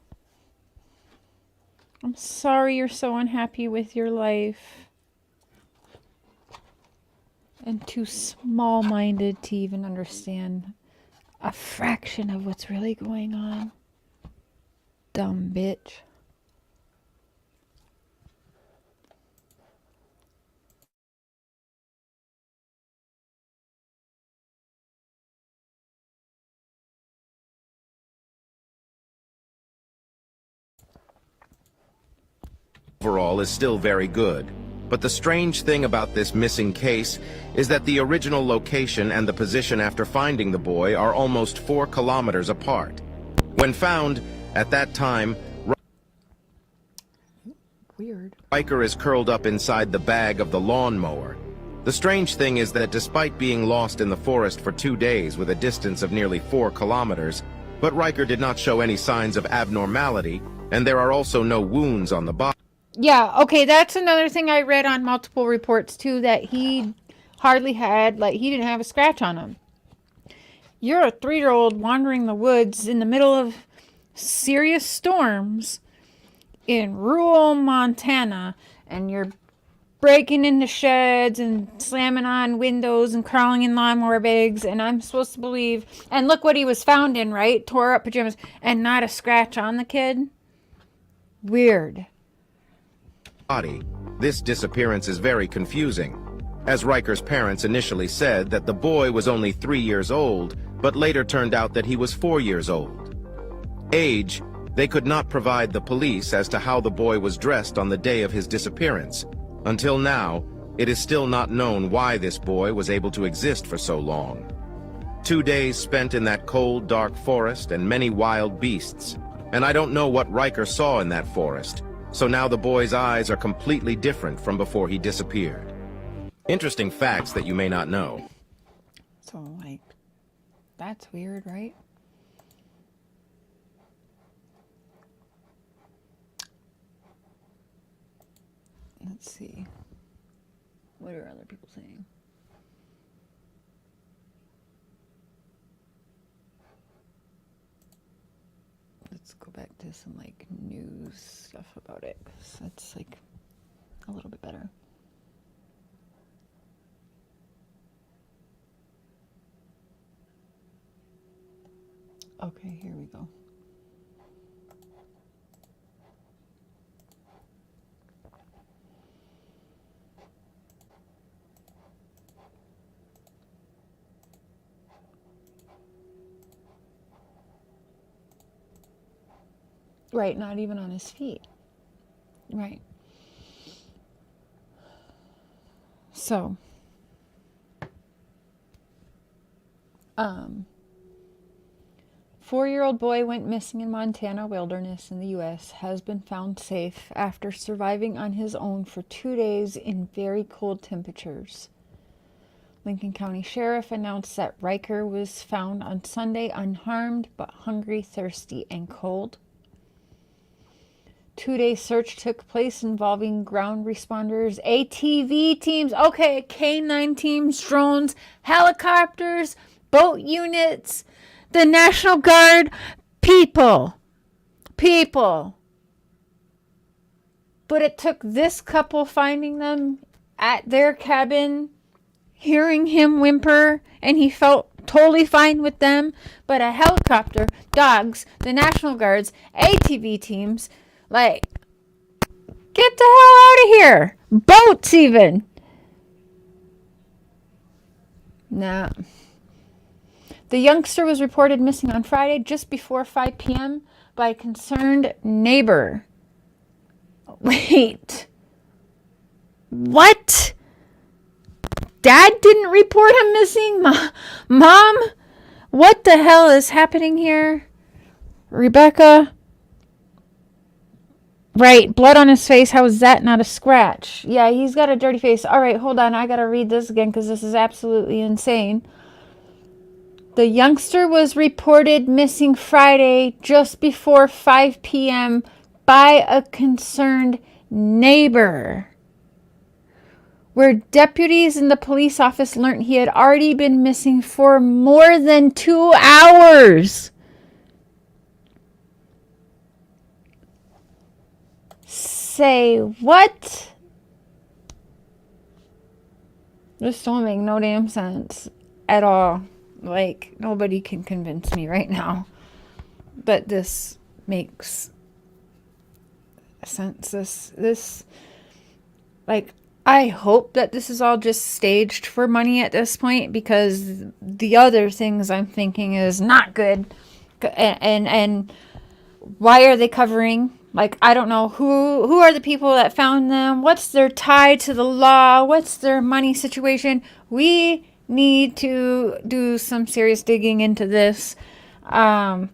I'm sorry you're so unhappy with your life. And too small-minded to even understand a fraction of what's really going on. Dumb bitch. overall is still very good. But the strange thing about this missing case is that the original location and the position after finding the boy are almost 4 kilometers apart. When found, at that time, Weird. Ryker is curled up inside the bag of the lawnmower. The strange thing is that despite being lost in the forest for 2 days with a distance of nearly 4 kilometers, but Ryker did not show any signs of abnormality, and there are also no wounds on the body. Yeah, okay, that's another thing I read on multiple reports too, that he hardly had, like, he didn't have a scratch on him. You're a 3-year-old wandering the woods in the middle of serious storms in rural Montana, and you're breaking into sheds and slamming on windows and crawling in lawnmower bags, and I'm supposed to believe, and look what he was found in, right? Tore up pajamas, and not a scratch on the kid? Weird. This disappearance is very confusing, as Ryker's parents initially said that the boy was only 3 years old, but later turned out that he was 4 years old. Age, they could not provide the police as to how the boy was dressed on the day of his disappearance. Until now, it is still not known why this boy was able to exist for so long. 2 days spent in that cold, dark forest and many wild beasts, and I don't know what Ryker saw in that forest. So now the boy's eyes are completely different from before he disappeared. Interesting facts that you may not know. So, like, that's weird, right? Let's see. What are other people saying? Let's go back to some like news stuff about it, 'cause that's like a little bit better. Okay, here we go. Right, not even on his feet. Right. So, 4-year-old boy went missing in Montana wilderness in the U.S. has been found safe after surviving on his own for 2 days in very cold temperatures. Lincoln County Sheriff announced that Ryker was found on Sunday unharmed but hungry, thirsty, and cold. 2-day search took place involving ground responders, ATV teams, K-9 teams, drones, helicopters, boat units, the National Guard, people. But it took this couple finding them at their cabin, hearing him whimper, and he felt totally fine with them. But a helicopter, dogs, the National Guards, ATV teams, like, get the hell out of here. Boats even. Nah. The youngster was reported missing on Friday just before 5 p.m. by a concerned neighbor. Wait. What? Dad didn't report him missing? Mom? What the hell is happening here? Rebecca? Right, blood on his face. How is that not a scratch? Yeah, he's got a dirty face. All right, hold on. I got to read this again because this is absolutely insane. The youngster was reported missing Friday just before 5 p.m. by a concerned neighbor, where deputies in the police office learned he had already been missing for more than 2 hours. Say what? This don't make no damn sense at all. Like, nobody can convince me right now. But this makes sense. This like, I hope that this is all just staged for money at this point, because the other things I'm thinking is not good. And why are they covering? Like, I don't know who are the people that found them? What's their tie to the law? What's their money situation? We need to do some serious digging into this. How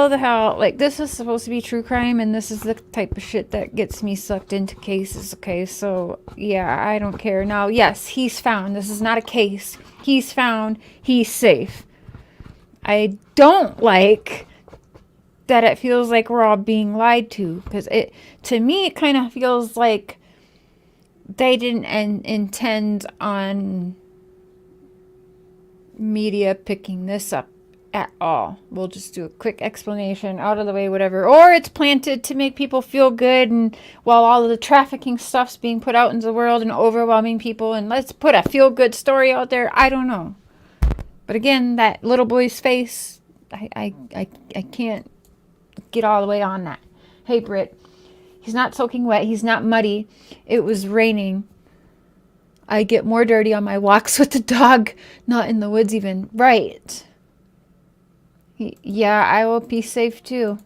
the hell, like, this is supposed to be true crime, and this is the type of shit that gets me sucked into cases. Okay, so yeah, I don't care. Now, yes, he's found. This is not a case. He's found. He's safe. I don't like that it feels like we're all being lied to, because to me it kind of feels like they didn't intend on media picking this up at all. We'll just do a quick explanation, out of the way, whatever. Or it's planted to make people feel good, and while all of the trafficking stuff's being put out into the world and overwhelming people, and let's put a feel-good story out there. I don't know. But again, that little boy's face, I can't get all the way on that. Hey, Britt, he's not soaking wet. He's not muddy. It was raining. I get more dirty on my walks with the dog, not in the woods even. Right. Yeah, I will be safe too.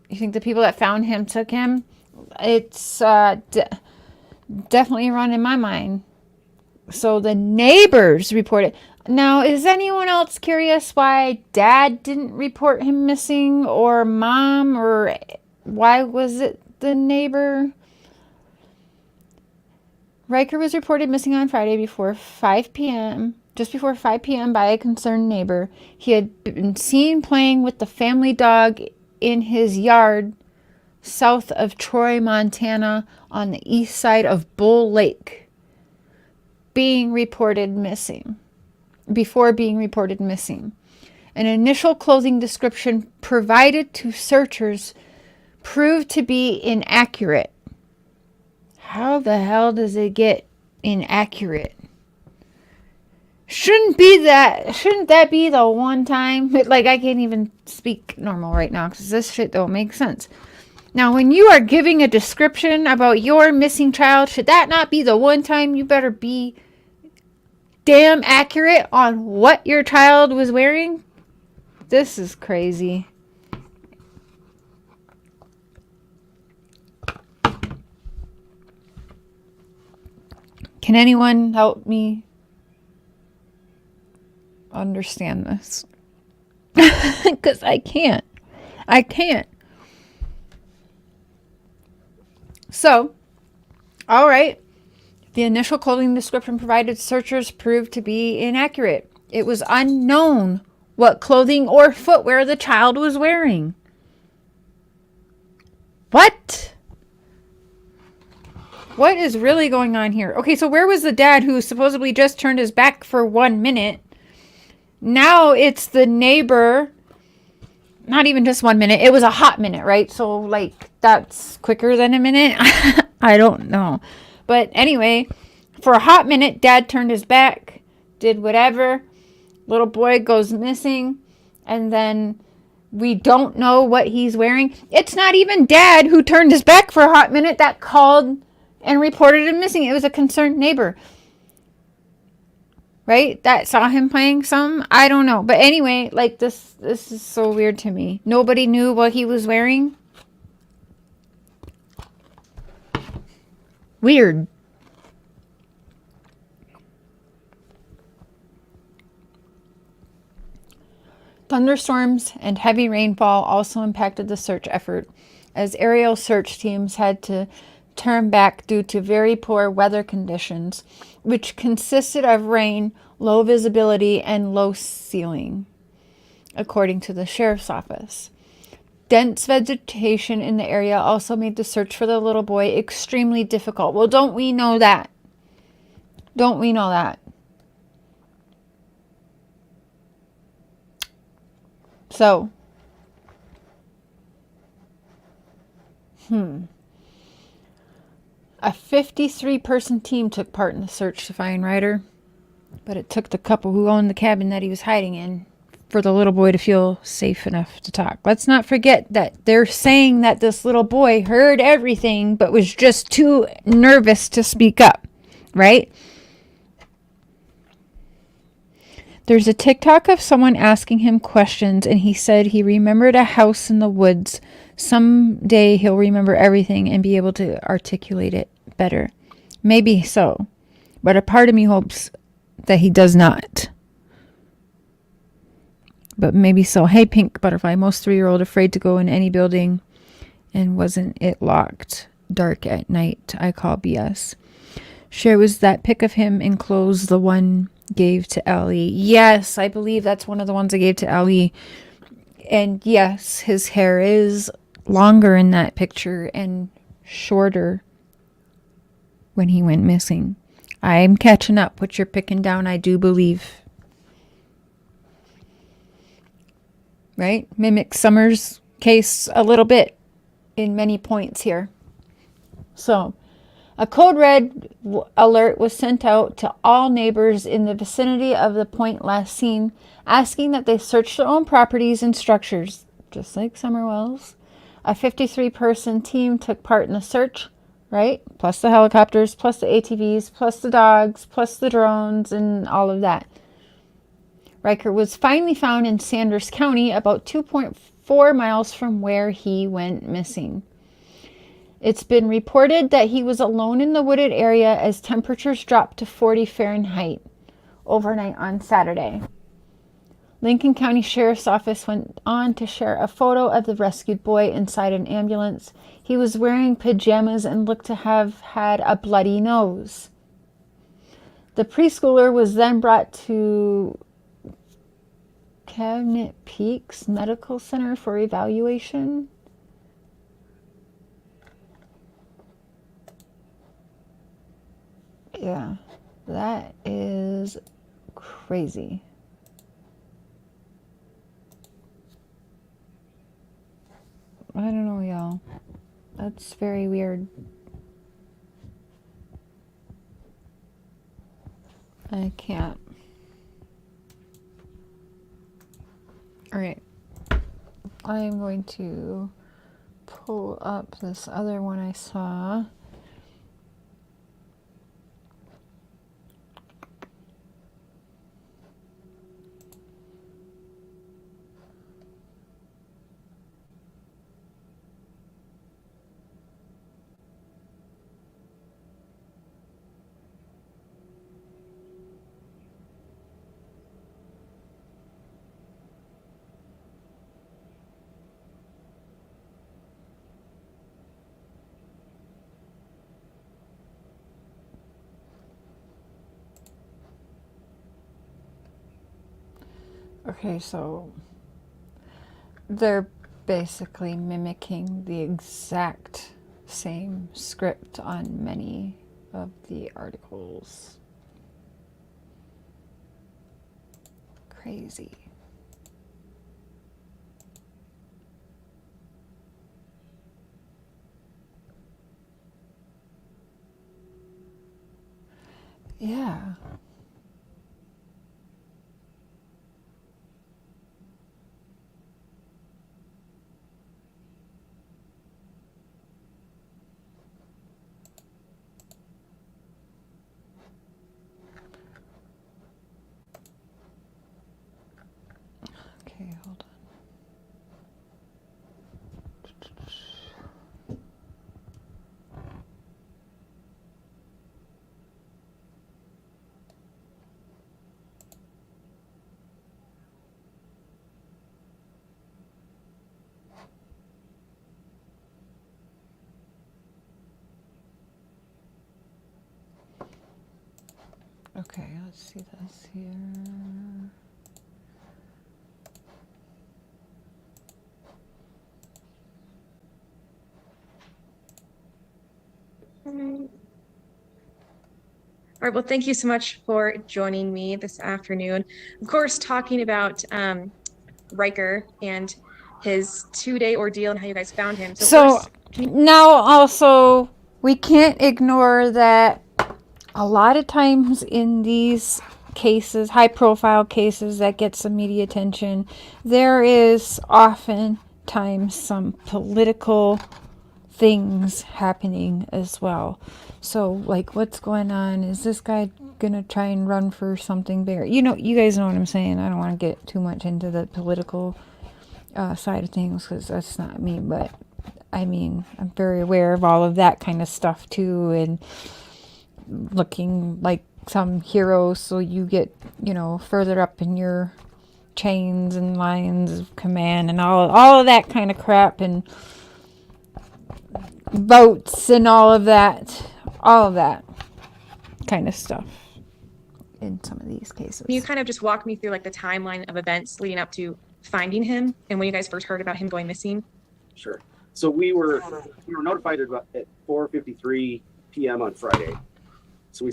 You think the people that found him took him? It's definitely run in my mind. So the neighbors reported. Now, is anyone else curious why Dad didn't report him missing, or Mom, or why was it the neighbor? Ryker was reported missing on Friday before 5 p.m., just before 5 p.m. by a concerned neighbor. He had been seen playing with the family dog in his yard south of Troy, Montana, on the east side of Bull Lake, before being reported missing. An initial clothing description provided to searchers proved to be inaccurate. How the hell does it get inaccurate? Shouldn't that be the one time? Like, I can't even speak normal right now because this shit don't make sense. Now, when you are giving a description about your missing child, should that not be the one time you better be damn accurate on what your child was wearing? This is crazy. Can anyone help me understand this? Because I can't. So, all right. The initial clothing description provided searchers proved to be inaccurate. It was unknown what clothing or footwear the child was wearing. What? What is really going on here? Okay, so where was the dad who supposedly just turned his back for 1 minute? Now it's the neighbor. Not even just 1 minute. It was a hot minute, right? So, like, that's quicker than a minute. I don't know. But anyway, for a hot minute, dad turned his back, did whatever. Little boy goes missing. And then we don't know what he's wearing. It's not even dad who turned his back for a hot minute that called and reported him missing. It was a concerned neighbor. Right? That saw him playing some. I don't know. But anyway, like this is so weird to me. Nobody knew what he was wearing. Weird. Thunderstorms and heavy rainfall also impacted the search effort, as aerial search teams had to turn back due to very poor weather conditions, which consisted of rain, low visibility, and low ceiling, according to the sheriff's office. Dense vegetation in the area also made the search for the little boy extremely difficult. Well, don't we know that? Don't we know that? So, a 53-person team took part in the search to find Ryder, but it took the couple who owned the cabin that he was hiding in for the little boy to feel safe enough to talk. Let's not forget that they're saying that this little boy heard everything but was just too nervous to speak up, right? There's a TikTok of someone asking him questions, and he said he remembered a house in the woods. Someday he'll remember everything and be able to articulate it better. Maybe so, but a part of me hopes that he does not. But maybe so. Hey, pink butterfly, most 3-year-old afraid to go in any building, and wasn't it locked? Dark at night. I call BS. Share was that pic of him in clothes, the one gave to Ellie. Yes, I believe that's one of the ones I gave to Ellie. And yes, his hair is longer in that picture and shorter when he went missing. I'm catching up what you're picking down, I do believe. Right? Mimics Summer's case a little bit in many points here. So, a code red alert was sent out to all neighbors in the vicinity of the point last seen, asking that they search their own properties and structures, just like Summerwell's. A 53-person team took part in the search, right? Plus the helicopters, plus the ATVs, plus the dogs, plus the drones, and all of that. Ryker was finally found in Sanders County, about 2.4 miles from where he went missing. It's been reported that he was alone in the wooded area as temperatures dropped to 40 Fahrenheit overnight on Saturday. Lincoln County Sheriff's Office went on to share a photo of the rescued boy inside an ambulance. He was wearing pajamas and looked to have had a bloody nose. The preschooler was then brought to Cabinet Peaks Medical Center for evaluation. Yeah, that is crazy. I don't know, y'all. That's very weird. I can't. Alright. I am going to pull up this other one I saw. Okay, so they're basically mimicking the exact same script on many of the articles. Crazy. Yeah. Okay, hold on. Okay, let's see this here. All right, well, thank you so much for joining me this afternoon. Of course, talking about Ryker and his 2-day ordeal and how you guys found him. So first, now also, we can't ignore that a lot of times in these cases, high profile cases that get some media attention, there is oftentimes some political things happening as well. So, like, what's going on? Is this guy gonna try and run for something bigger? You know, you guys know what I'm saying. I don't want to get too much into the political side of things because that's not me. But I mean, I'm very aware of all of that kind of stuff too, and looking like some hero, so you get, you know, further up in your chains and lines of command and all of that kind of crap, and votes and all of that kind of stuff in some of these cases. can you kind of just walk me through like the timeline of events leading up to finding him and when you guys first heard about him going missing? Sure. So we were notified about at 4:53 p.m. on Friday. So we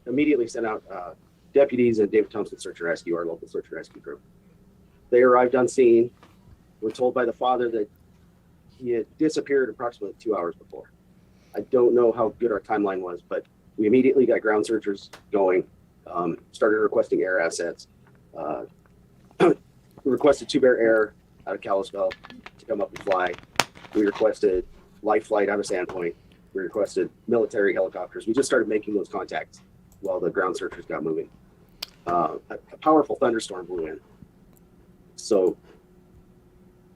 immediately sent out deputies and David Thompson Search and Rescue, our local search and rescue group. They arrived on scene. We're told by the father that he had disappeared approximately 2 hours before. I don't know how good our timeline was, but we immediately got ground searchers going, started requesting air assets. We requested 2-Bear Air out of Kalispell to come up and fly. We requested life flight out of Sandpoint. We requested military helicopters. We just started making those contacts while the ground searchers got moving. A powerful thunderstorm blew in. So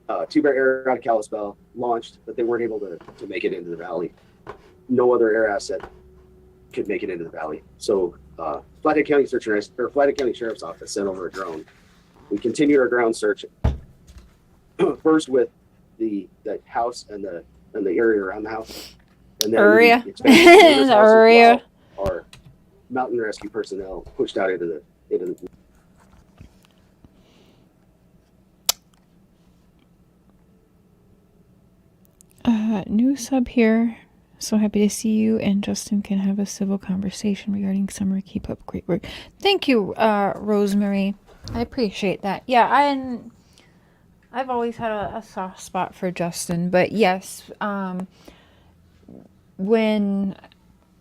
2-Bear Air out of Kalispell launched, but they weren't able to make it into the valley. No other air asset could make it into the valley. So Flathead County Flathead County Sheriff's Office sent over a drone. We continued our ground search first with the house and the area around the house, and then Area. we expanded to the neighbor's house as Area. well. Our mountain rescue personnel pushed out into the New sub here. So happy to see you and Justin can have a civil conversation regarding summer. Keep up great work. Thank you, Rosemary. I appreciate that. Yeah, I've always had a soft spot for Justin, but yes, when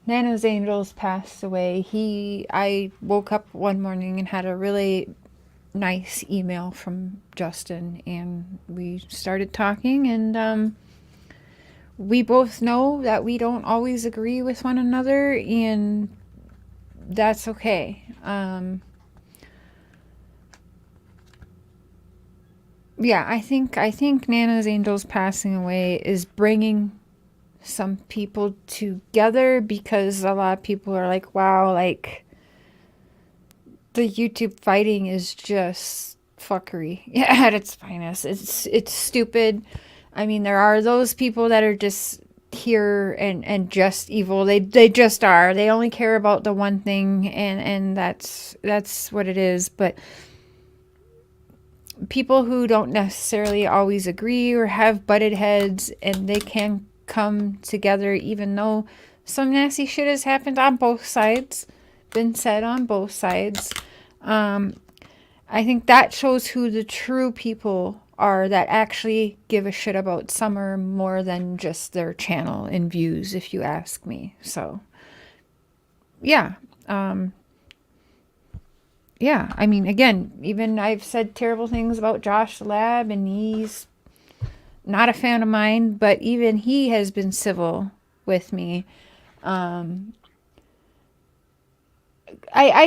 Nana's Angels passed away, I woke up one morning and had a really nice email from Justin, and we started talking, and we both know that we don't always agree with one another, and that's okay. Yeah, I think Nana's Angels passing away is bringing some people together, because a lot of people are like, wow, like the YouTube fighting is just fuckery at its finest. It's stupid. I mean, there are those people that are just here and just evil. They just are. They only care about the one thing, and that's what it is. But people who don't necessarily always agree or have butted heads, and they can come together, even though some nasty shit has happened on both sides, been said on both sides. I think that shows who the true people are that actually give a shit about Summer more than just their channel and views, if you ask me. So, yeah. Yeah, I mean, again, even I've said terrible things about Josh the Lab, and he's not a fan of mine, but even he has been civil with me. I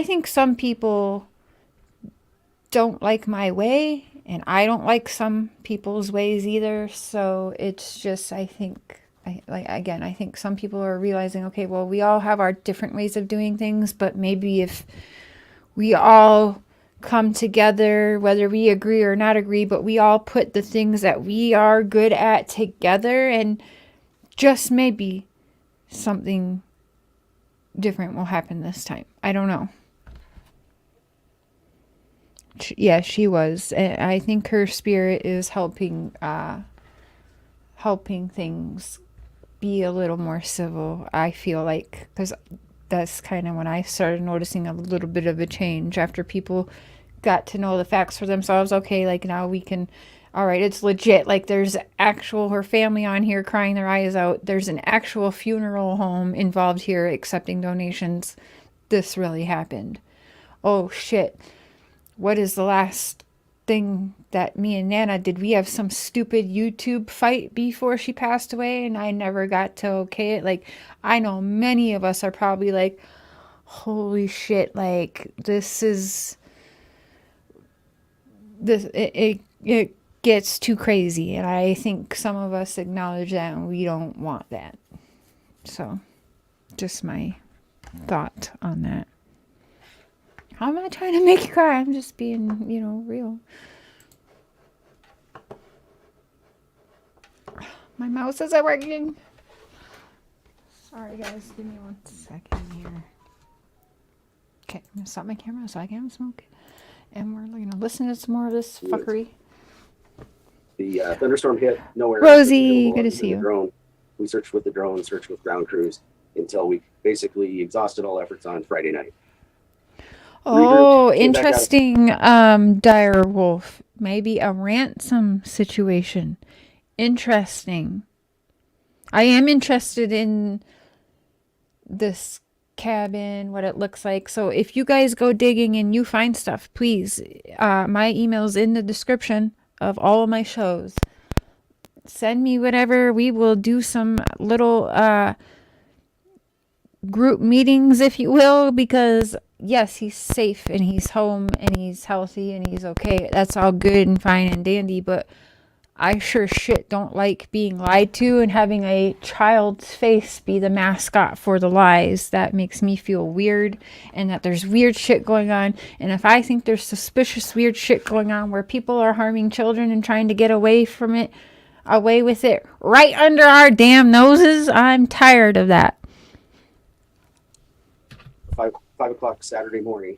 think some people don't like my way, and I don't like some people's ways either. So it's just, I think some people are realizing, okay, well, we all have our different ways of doing things, but maybe if we all come together, whether we agree or not agree, but we all put the things that we are good at together, and just maybe something different will happen this time. I don't know. Yeah, she was. I think her spirit is helping things be a little more civil, I feel like, because that's kind of when I started noticing a little bit of a change after people got to know the facts for themselves. Okay, like now we can, all right, it's legit. Like there's her family on here crying their eyes out. There's an actual funeral home involved here accepting donations. This really happened. Oh shit. What is the last thing that me and Nana did? We have some stupid YouTube fight before she passed away, and I never got to okay it. Like, I know many of us are probably like, holy shit, like it gets too crazy. And I think some of us acknowledge that, and we don't want that. So just my thought on that. I'm not trying to make you cry. I'm just being, real. My mouse isn't working. Sorry, guys. Give me 1 second here. Okay, I'm going to stop my camera so I can smoke. And we're going to listen to some more of this fuckery. The thunderstorm hit nowhere. Rosie, good to see you. Drone. We searched with the drone, searched with ground crews until we basically exhausted all efforts on Friday night. Oh, interesting, dire wolf. Maybe a ransom situation. Interesting. I am interested in this cabin, what it looks like. So if you guys go digging and you find stuff, please, my email's in the description of all of my shows. Send me whatever. We will do some little group meetings, if you will, because yes, he's safe and he's home and he's healthy and he's okay. That's all good and fine and dandy, but I sure shit don't like being lied to and having a child's face be the mascot for the lies. That makes me feel weird, and that there's weird shit going on. And if I think there's suspicious weird shit going on where people are harming children and trying to get away with it right under our damn noses, I'm tired of that. 5 o'clock Saturday morning,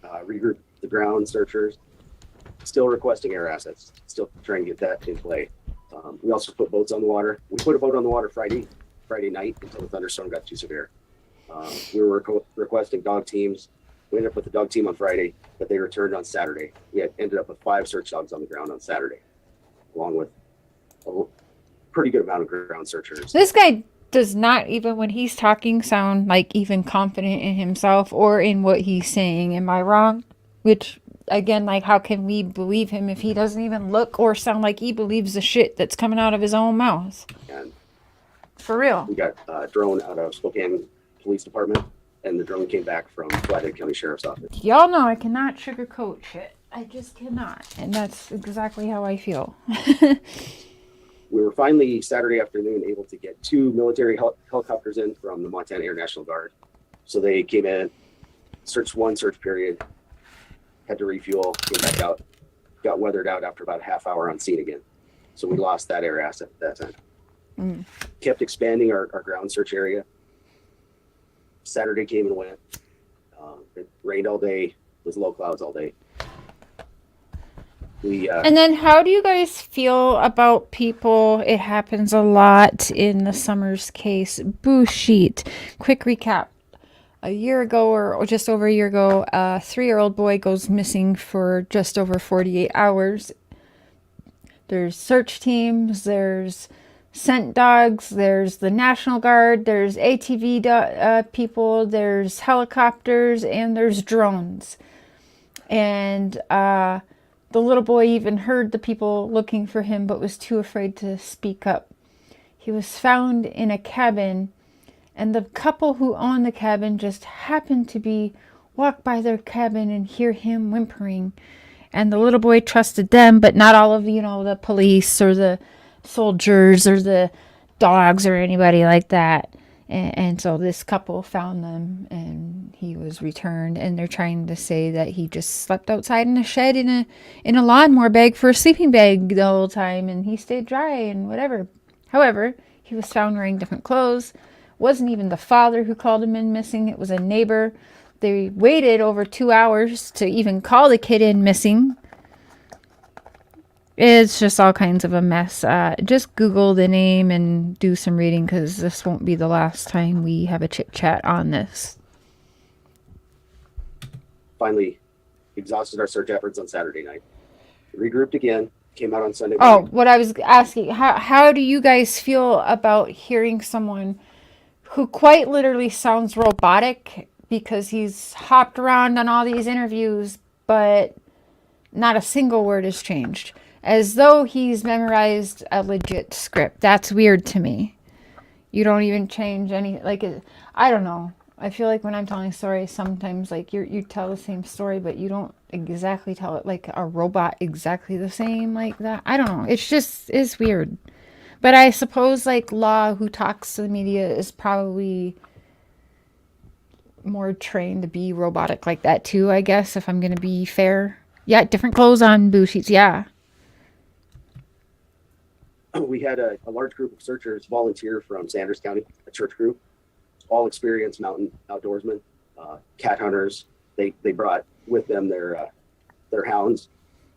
regrouped the ground searchers, still requesting air assets, still trying to get that in play. We also put boats on the water. We put a boat on the water Friday night until the thunderstorm got too severe. We were requesting dog teams. We ended up with the dog team on Friday, but they returned on Saturday. We had ended up with 5 search dogs on the ground on Saturday. along with a pretty good amount of ground searchers. This guy does not, even when he's talking, sound like even confident in himself or in what he's saying. Am I wrong? Which, again, like, how can we believe him if he doesn't even look or sound like he believes the shit that's coming out of his own mouth? And For real. we got a drone out of Spokane Police Department, and the drone came back from Flathead County Sheriff's Office. Y'all know I cannot sugarcoat shit. I just cannot. And that's exactly how I feel. We were finally, Saturday afternoon, able to get 2 military helicopters in from the Montana Air National Guard. So they came in, searched one search period, had to refuel, came back out, got weathered out after about a half hour on scene again. So we lost that air asset at that time. Kept expanding our ground search area. Saturday came and went. It rained all day, was low clouds all day. And then how do you guys feel about people? It happens a lot in the Summers case. Boo sheet. Quick recap. A year ago or just over a year ago, a 3-year-old boy goes missing for just over 48 hours. There's search teams, there's scent dogs, there's the National Guard, there's ATV people, there's helicopters, and there's drones. And the little boy even heard the people looking for him, but was too afraid to speak up. He was found in a cabin, and the couple who owned the cabin just happened to walk by their cabin and hear him whimpering. And the little boy trusted them, but not all of, the police or the soldiers or the dogs or anybody like that. And so this couple found them, and he was returned, and they're trying to say that he just slept outside in a shed in a lawnmower bag for a sleeping bag the whole time, and he stayed dry and whatever. However, he was found wearing different clothes. Wasn't even the father who called him in missing. It was a neighbor. They waited over 2 hours to even call the kid in missing. It's just all kinds of a mess. Just Google the name and do some reading, because this won't be the last time we have a chit chat on this. Finally exhausted our search efforts on Saturday night. Regrouped again, came out on Sunday Oh, morning. what I was asking, how do you guys feel about hearing someone who quite literally sounds robotic, because he's hopped around on all these interviews, but not a single word has changed, as though he's memorized a legit script? That's weird to me. You don't even change any, I don't know. I feel like when I'm telling stories, sometimes you tell the same story, but you don't exactly tell it like a robot exactly the same like that. I don't know. It's weird. But I suppose Law, who talks to the media, is probably more trained to be robotic like that too, I guess, if I'm going to be fair. Yeah, different clothes on, boo sheets, yeah. We had a large group of searchers volunteer from Sanders County, a church group, all experienced mountain outdoorsmen, cat hunters. They brought with them their hounds,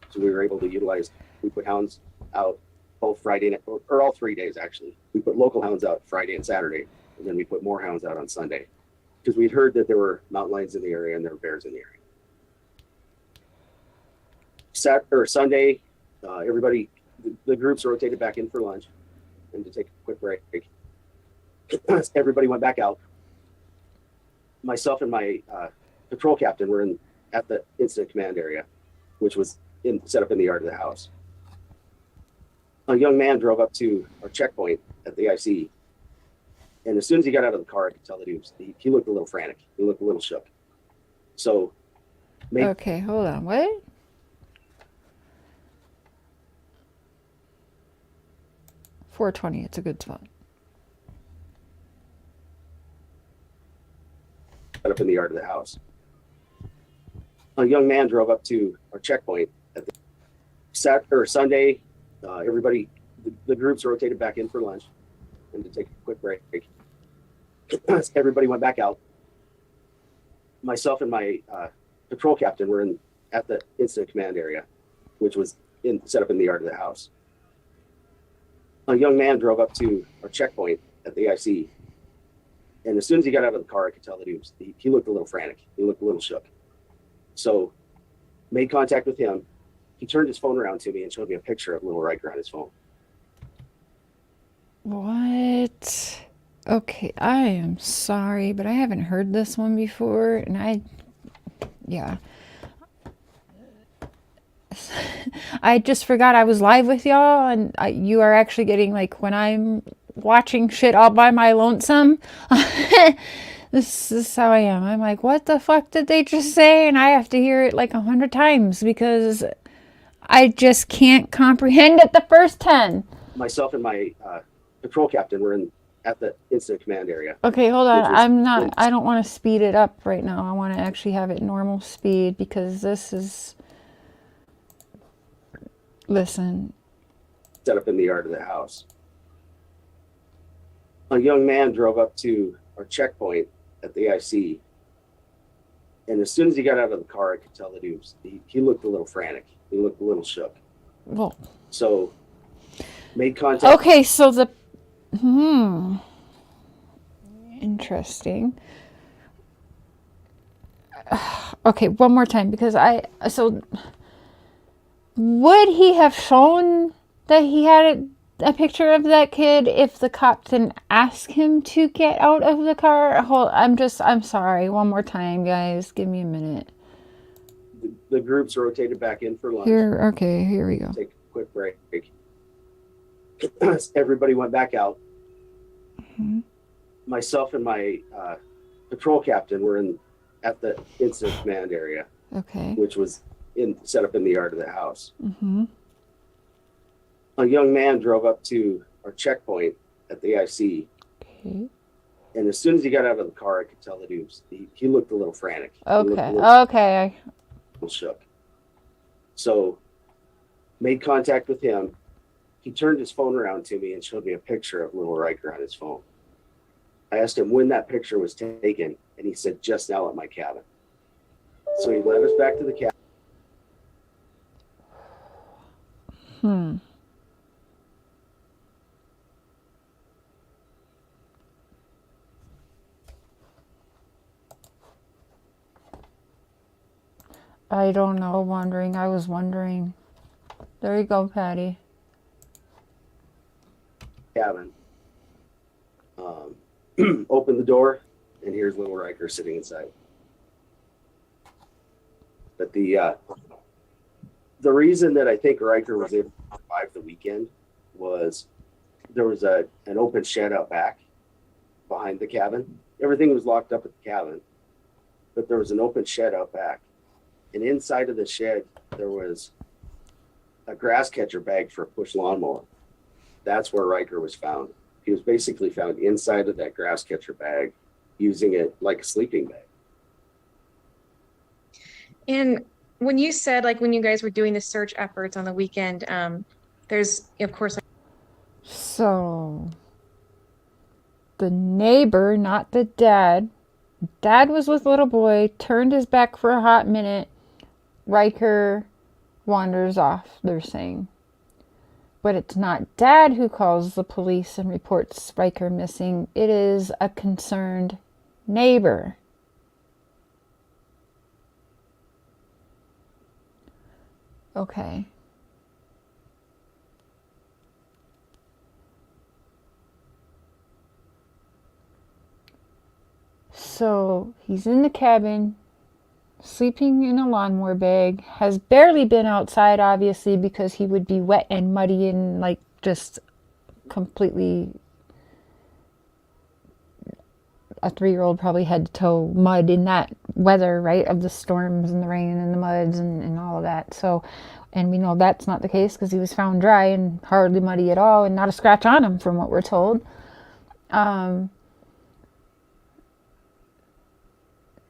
so we were able to utilize. We put hounds out both Friday or all 3 days actually. We put local hounds out Friday and Saturday, and then we put more hounds out on Sunday, because we'd heard that there were mountain lions in the area and there were bears in the area. Sunday, everybody. The groups rotated back in for lunch and to take a quick break. Everybody went back out. Myself and my patrol captain were at the incident command area, which was set up in the yard of the house. A young man drove up to our checkpoint at the IC, and as soon as he got out of the car, I could tell that he looked a little frantic. He looked a little shook. So, Okay, hold on. What? $4.20. It's a good spot. Set up in the yard of the house. A young man drove up to our checkpoint at the Sunday. Everybody, the groups rotated back in for lunch and to take a quick break. Everybody went back out. Myself and my patrol captain were at the incident command area, which was set up in the yard of the house. A young man drove up to our checkpoint at the IC, and as soon as he got out of the car, I could tell that he looked a little frantic. He looked a little shook. So, made contact with him, He turned his phone around to me and showed me a picture of little Ryker on his phone. What? Okay, I am sorry, but I haven't heard this one before, and yeah. I just forgot I was live with y'all, and you are actually getting, like, when I'm watching shit all by my lonesome, this is how I am. I'm like, what the fuck did they just say? And I have to hear it like 100 times because I just can't comprehend it the first 10. Myself and my patrol captain were at the incident command area. Okay, hold on. I don't want to speed it up right now. I want to actually have it normal speed because this is, listen. Set up in the yard of the house. A young man drove up to our checkpoint at the IC, and as soon as he got out of the car, I could tell that he looked a little frantic. He looked a little shook. Well, so made contact. Okay, so interesting. Okay, one more time because would he have shown that he had a picture of that kid if the cop didn't ask him to get out of the car? I'm sorry. One more time, guys. Give me a minute. The groups rotated back in for lunch. Here we go. Take a quick break. Everybody went back out. Mm-hmm. Myself and my patrol captain were at the incident command area. Okay. Which was set up in the yard of the house. Mm-hmm. A young man drove up to our checkpoint at the IC. Okay. And as soon as he got out of the car, I could tell that he looked a little frantic. Okay. A little shook. So made contact with him. He turned his phone around to me and showed me a picture of little Ryker on his phone. I asked him when that picture was taken, and he said, just now at my cabin. So he led us back to the cabin. I don't know, I was wondering. There you go, Patty. Cabin. Opened the door, and here's little Ryker sitting inside. But the reason that I think Ryker was able to survive the weekend was there was an open shed out back behind the cabin. Everything was locked up at the cabin, but there was an open shed out back. And inside of the shed, there was a grass catcher bag for a push lawnmower. That's where Ryker was found. He was basically found inside of that grass catcher bag, using it like a sleeping bag. And when you said, like, when you guys were doing the search efforts on the weekend, there's, of course. So, the neighbor, not the dad was with little boy, turned his back for a hot minute. Ryker wanders off, they're saying. But it's not dad who calls the police and reports Ryker missing. It is a concerned neighbor. Okay. So he's in the cabin, sleeping in a lawnmower bag, has barely been outside, obviously, because he would be wet and muddy and, like, just completely, a 3-year-old probably head to toe mud in that weather, right, of the storms and the rain and the muds and all of that. So, and we know that's not the case because he was found dry and hardly muddy at all and not a scratch on him from what we're told.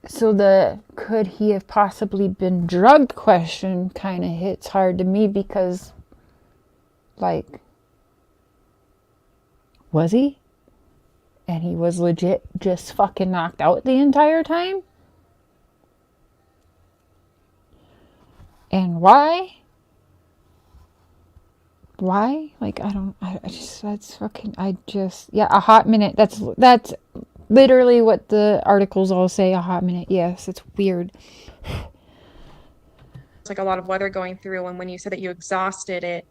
So could he have possibly been drugged question kind of hits hard to me because, like, was he? And he was legit just fucking knocked out the entire time? And why? Why? Like, a hot minute. That's literally what the articles all say, a hot minute. Yes, it's weird. like a lot of weather going through, and when you said that you exhausted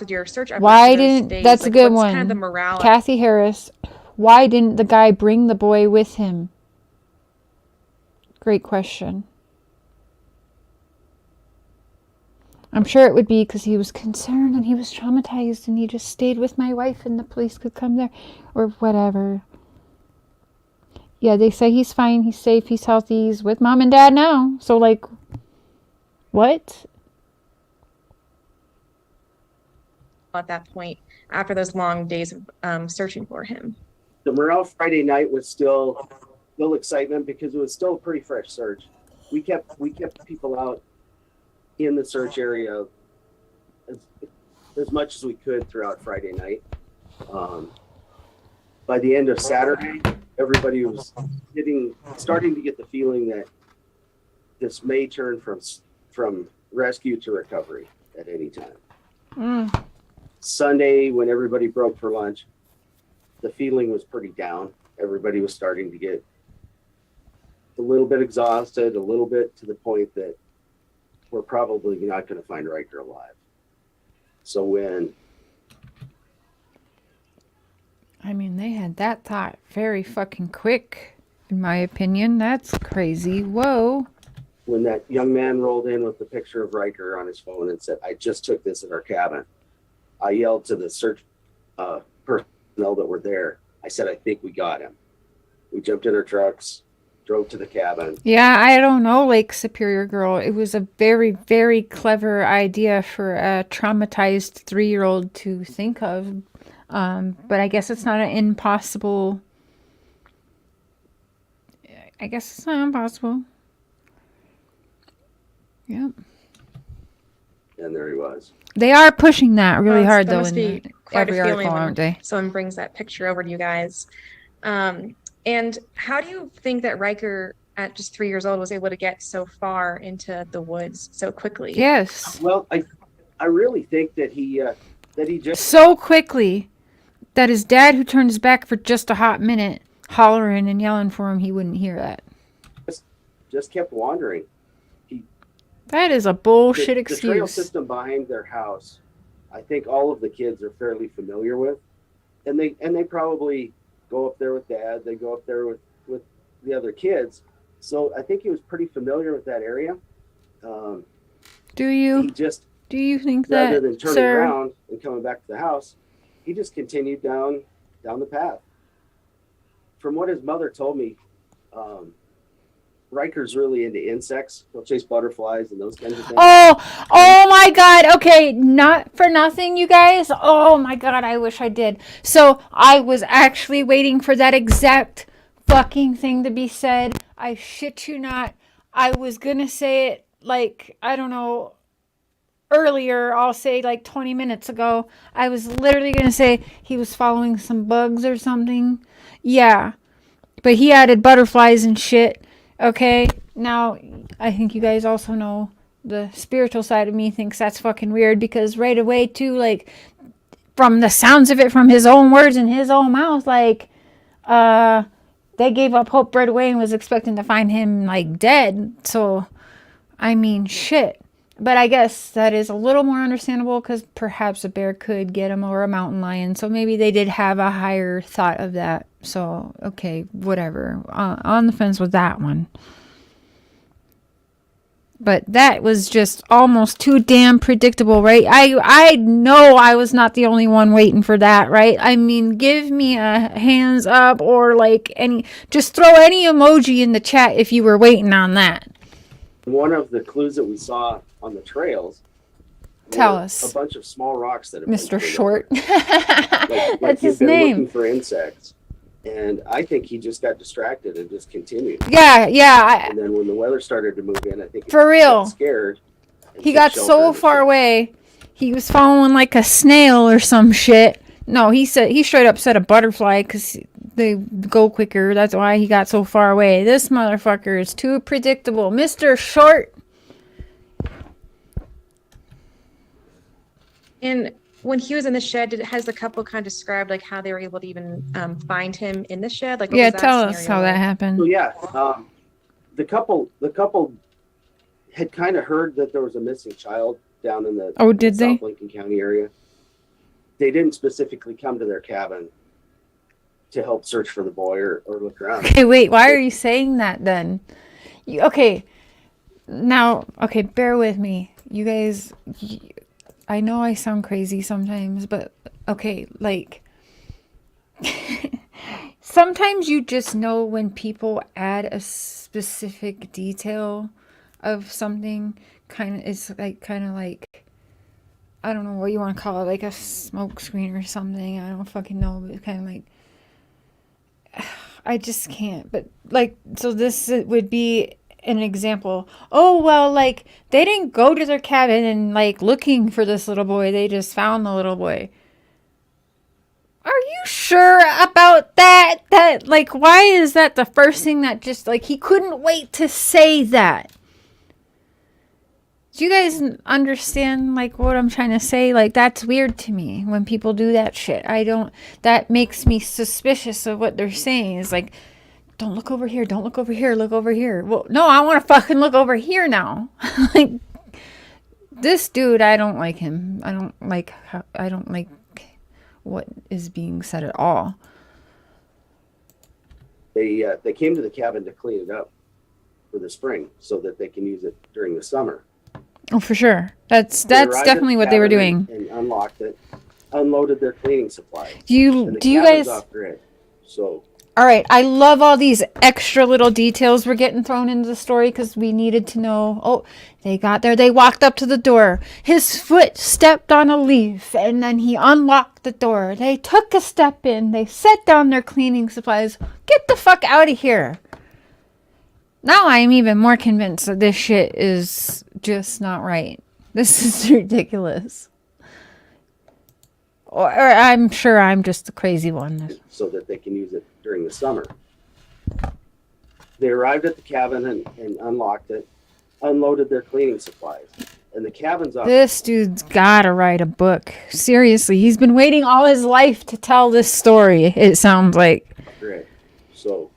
your search efforts Why for those didn't, days, that's a like, good what's one. kind of the morale? Kathy Harris, why didn't the guy bring the boy with him? Great question. I'm sure it would be because he was concerned and he was traumatized and he just stayed with my wife and the police could come there or whatever. Yeah, they say he's fine, he's safe, he's healthy, he's with mom and dad now. So, like, what? At that point, after those long days of searching for him. The morale Friday night was still excitement because it was still a pretty fresh search. We kept people out in the search area as much as we could throughout Friday night. By the end of Saturday, everybody was starting to get the feeling that this may turn from rescue to recovery at any time. Sunday, when everybody broke for lunch, the feeling was pretty down. Everybody was starting to get a little bit exhausted, a little bit to the point that we're probably not going to find Ryker alive. So when... I mean, they had that thought very fucking quick, in my opinion. That's crazy. Whoa. When that young man rolled in with the picture of Ryker on his phone and said, "I just took this at our cabin," I yelled to the search personnel that were there. I said, "I think we got him." We jumped in our trucks, drove to the cabin. Yeah, I don't know, Lake Superior Girl. It was a very, very clever idea for a traumatized 3-year-old to think of. But I guess it's not an impossible... I guess it's not impossible. Yep. And there he was. They are pushing that really hard, That though, must in be quite every a feeling article, when aren't they? someone brings that picture over to you guys. And how do you think that Ryker, at just 3 years old, was able to get so far into the woods so quickly? Yes. Well, I really think that he just... So quickly that his dad, who turned his back for just a hot minute, hollering and yelling for him, he wouldn't hear that. just kept wandering. That is a bullshit The trail excuse. system behind their house, I think all of the kids are fairly familiar with, and they probably go up there with dad. They go up there with the other kids. So I think he was pretty familiar with that area. Do you? He just, Do you think rather that, than turning sir? around and coming back to the house, he just continued down the path. From what his mother told me, Ryker's really into insects. He'll chase butterflies and those kinds of things. Oh my God. Okay, not for nothing, you guys. Oh my God, I wish I did. So I was actually waiting for that exact fucking thing to be said. I shit you not. I was gonna say it like, I don't know, earlier. I'll say like 20 minutes ago. I was literally gonna say he was following some bugs or something. Yeah, but he added butterflies and shit. Okay, now I think you guys also know the spiritual side of me thinks that's fucking weird, because right away too, like, from the sounds of it, from his own words and his own mouth, like, they gave up hope right away and was expecting to find him like dead. So, I mean, shit. But I guess that is a little more understandable because perhaps a bear could get him, or a mountain lion. So maybe they did have a higher thought of that. So, okay, whatever. On the fence with that one. But that was just almost too damn predictable, right? I know I was not the only one waiting for that, right? I mean, give me a hands up, or like just throw any emoji in the chat if you were waiting on that. One of the clues that we saw on the trails, Tell us. a bunch of small rocks that have Mr. been Short. like That's he'd his been name. looking for insects, and I think he just got distracted and just continued. Yeah. And then when the weather started to move in, I think For real. got scared. He got so far away, he was following like a snail or some shit. No, he straight up said a butterfly because they go quicker. That's why he got so far away. This motherfucker is too predictable. Mr. Short. And when he was in the shed, has the couple kind of described like how they were able to even find him in the shed? Like, what Yeah, was that tell us scenario how that like? happened. So yeah, the couple had kind of heard that there was a missing child down in the did they? South Lincoln County area. They didn't specifically come to their cabin to help search for the boy or look around. Okay, wait. Why are you saying that then? Okay, now, okay, bear with me. You guys, I know I sound crazy sometimes, but okay, like, sometimes you just know when people add a specific detail of something. It's like kind of like, I don't know what you want to call it, like a smoke screen or something. I don't fucking know, but it's kind of like, I just can't. But like, so this would be an example. Oh, well, like, they didn't go to their cabin and like looking for this little boy. They just found the little boy. Are you sure about that? That, like, why is that the first thing that just, like, he couldn't wait to say that? Do you guys understand, like, what I'm trying to say? Like, that's weird to me when people do that shit. That makes me suspicious of what they're saying. It's like, don't look over here, don't look over here, look over here. Well, no, I want to fucking look over here now. Like, this dude, I don't like him. I don't like what is being said at all. They came to the cabin to clean it up for the spring so that they can use it during the summer. Oh, for sure. That's They arrived at definitely the what they were cabin doing. and unlocked it, unloaded their cleaning supplies. Do you And the guys? cabin's off grid. So All right, I love all these extra little details we're getting thrown into the story because we needed to know. Oh, they got there. They walked up to the door. His foot stepped on a leaf, and then he unlocked the door. They took a step in. They set down their cleaning supplies. Get the fuck out of here. Now I'm even more convinced that this shit is just not right. This is ridiculous. Or I'm sure I'm just the crazy one. so that they can use it during the summer. They arrived at the cabin and unlocked it, unloaded their cleaning supplies. And the cabin's off This dude's gotta write a book. Seriously, he's been waiting all his life to tell this story, it sounds like. grid. So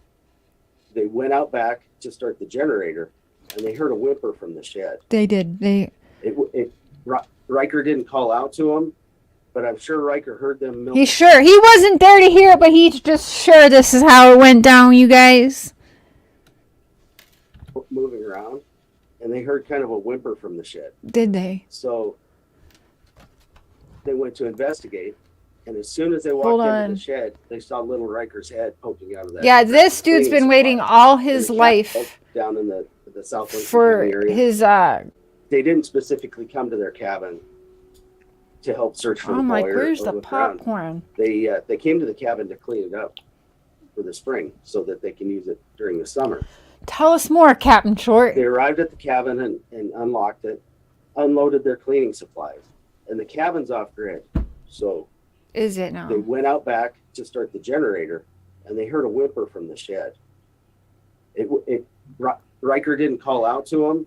they went out back to start the generator, and they heard a whimper from the shed. They did. Ryker didn't call out to him, but I'm sure Ryker heard them He's sure. He wasn't there to hear it, but he's just sure this is how it went down, you guys. moving around, and they heard kind of a whimper from the shed. Did they? So they went to investigate, and as soon as they Hold walked on. into the shed, they saw little Ryker's head poking out of that. Yeah, this dude's been cleaning waiting supply. all And his the cat life down in the South Lincoln for County area. his, They didn't specifically come to their cabin to help search for the I'm boy like, or where's the look around. popcorn? They came to the cabin to clean it up for the spring so that they can use it during the summer. Tell us more, Captain Short. They arrived at the cabin and unlocked it, unloaded their cleaning supplies. And the cabin's off grid. So Is it they now? went out back to start the generator, and they heard a whimper from the shed. Ryker didn't call out to him.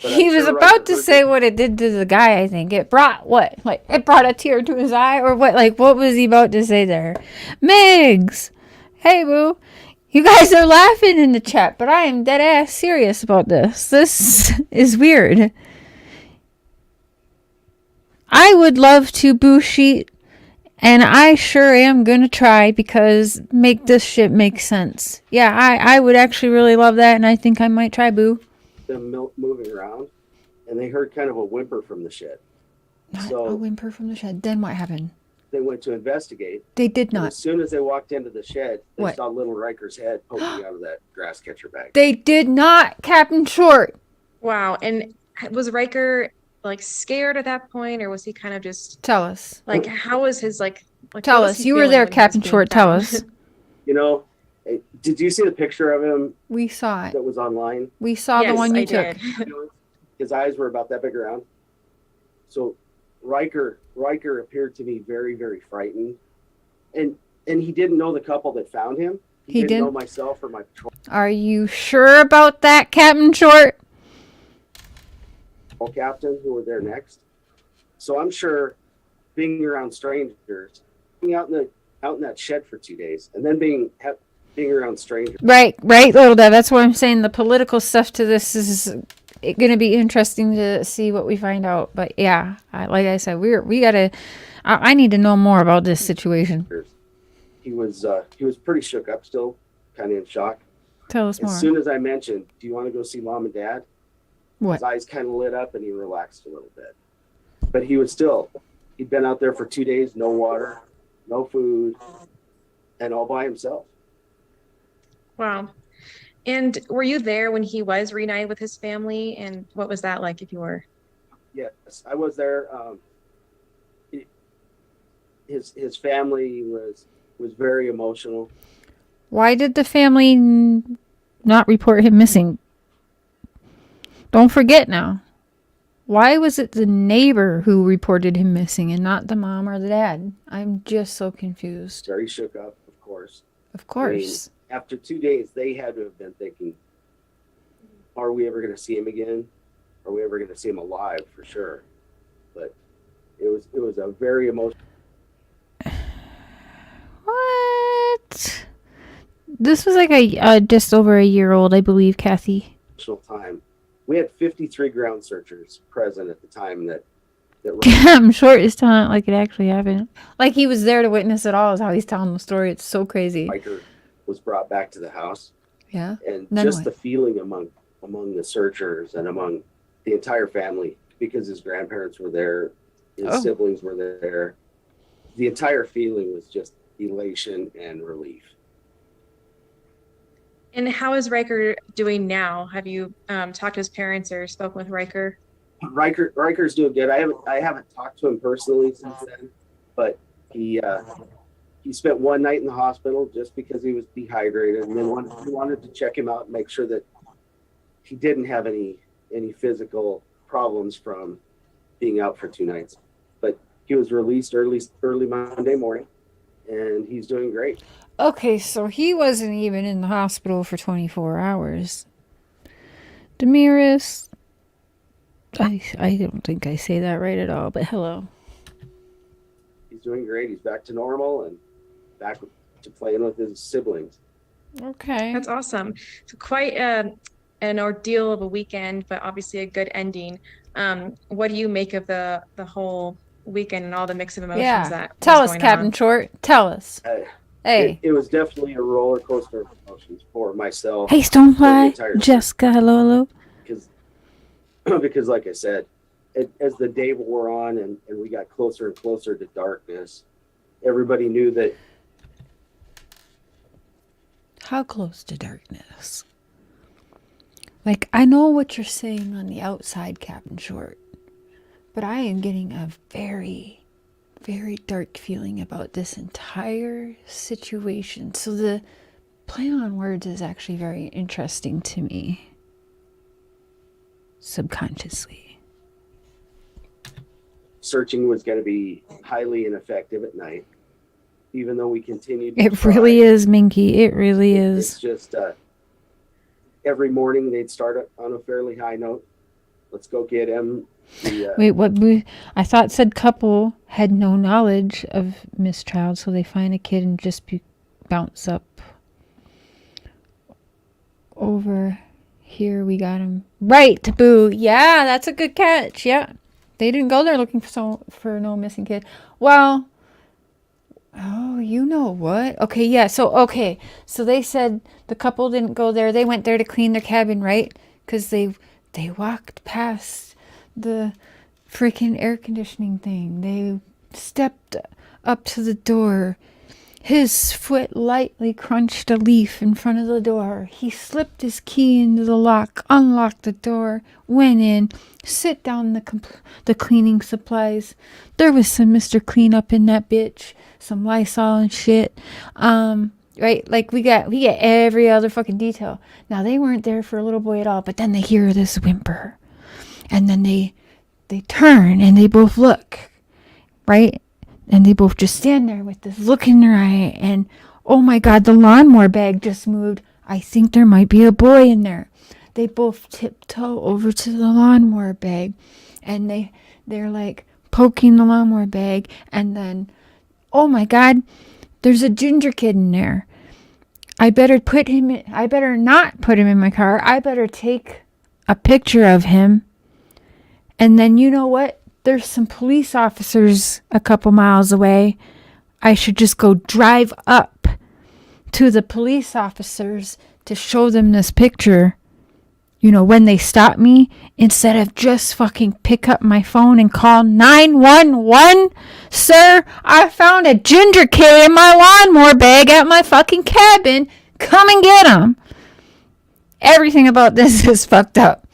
but I'm He was sure about Ryker to heard say what it did to the guy, I think. It brought what? Like, it brought a tear to his eye? Or what? Like, what was he about to say there? Migs! Hey, boo. You guys are laughing in the chat, but I am dead ass serious about this. This is weird. I would love to boo sheet, and I sure am gonna try because make this shit make sense. Yeah, I would actually really love that, and I think I might try boo. them moving around, and they heard kind of a whimper from the shed. Not So- a whimper from the shed. Then what happened? They went to investigate. They did And not. as soon as they walked into the shed, they What? saw little Ryker's head poking out of that grass catcher bag. They did not, Captain Short. Wow. And was Riker like scared at that point, or was he kind of just Tell us. like, how was his like Tell what was us. he You were feeling there, when he was Captain being Short. Tell found? us. You know, did you see the picture of him We saw it. that was online? We saw the Yes, one you I took. did. His eyes were about that big around. So Ryker appeared to be very, very frightened. And he didn't know the couple that found him. He didn't know didn't? myself or my patrol Are you sure about that, Captain Short? captain who were there next. So I'm sure being around strangers, being out in that shed for 2 days, and then being around strangers. Right, Little Dev. That's what I'm saying. The political stuff to this is it's gonna be interesting to see what we find out. But yeah, like I said, we gotta. I need to know more about this situation. He was pretty shook up, still kind of in shock. Tell us more. As soon as I mentioned, "Do you want to go see mom and dad?" What? His eyes kind of lit up and he relaxed a little bit. But he'd been out there for 2 days, no water, no food, and all by himself. Wow. And were you there when he was reunited with his family? And what was that like if you were? Yes, I was there. His family was very emotional. Why did the family not report him missing? Don't forget now. Why was it the neighbor who reported him missing and not the mom or the dad? I'm just so confused. Very shook up, of course. Of course. I mean, after 2 days, they had to have been thinking, are we ever going to see him again? Are we ever going to see him alive for sure? But it was a very emotional. What? This was like a just over a year old, I believe, Kathy. Time. We had 53 ground searchers present at the time that I'm short is telling it like it actually happened. Like he was there to witness it all is how he's telling the story. It's so crazy. Ryker was brought back to the house. Yeah. And Then just what? the feeling among the searchers and among the entire family, because his grandparents were there, his siblings were there. The entire feeling was just elation and relief. And how is Ryker doing now? Have you talked to his parents or spoken with Ryker? Ryker's doing good. I haven't talked to him personally since then, but he spent one night in the hospital just because he was dehydrated, and then we wanted to check him out and make sure that he didn't have any physical problems from being out for 2 nights. But he was released early Monday morning, and he's doing great. Okay, so he wasn't even in the hospital for 24 hours. Damaris, I don't think I say that right at all, but hello. He's doing great. He's back to normal and back to playing with his siblings. Okay. That's awesome. So quite an ordeal of a weekend, but obviously a good ending. What do you make of the whole weekend and all the mix of emotions that Tell was us, going Captain on? Short. Tell us. Hey. It was definitely a roller coaster of emotions for myself. Hey, Stonefly. Jessica, hello. Because like I said, as the day wore on and we got closer and closer to darkness, everybody knew that. How close to darkness? Like, I know what you're saying on the outside, Captain Short, but I am getting a very, very dark feeling about this entire situation. So the play on words is actually very interesting to me. Subconsciously. Searching was going to be highly ineffective at night, even though we continued. It really is, Minky. It really is. It's just every morning they'd start on a fairly high note. Let's go get him. Wait, what? I thought said couple had no knowledge of mistrial, so they find a kid and just bounce up. Over here, we got him. Right, Boo. Yeah, that's a good catch. Yeah. They didn't go there looking for no missing kid. Well, oh, you know what? Okay, yeah. So they said the couple didn't go there. They went there to clean their cabin, right? Because they walked past the freaking air conditioning thing. They stepped up to the door. His foot lightly crunched a leaf in front of the door. He slipped his key into the lock, unlocked the door, went in, sit down the cleaning supplies. There was some Mr. Cleanup in that bitch, some Lysol and shit. Right? Like we get every other fucking detail. Now they weren't there for a little boy at all, but then they hear this whimper. And then they turn and they both look. Right? And they both just stand there with this look in their eye. And, oh my God, the lawnmower bag just moved. I think there might be a boy in there. They both tiptoe over to the lawnmower bag. And they're like poking the lawnmower bag. And then, oh my God, there's a ginger kid in there. I better not put him in my car. I better take a picture of him. And then you know what? There's some police officers a couple miles away. I should just go drive up to the police officers to show them this picture, you know, when they stop me, instead of just fucking pick up my phone and call 911. Sir, I found a ginger kid in my lawnmower bag at my fucking cabin. Come and get him. Everything about this is fucked up.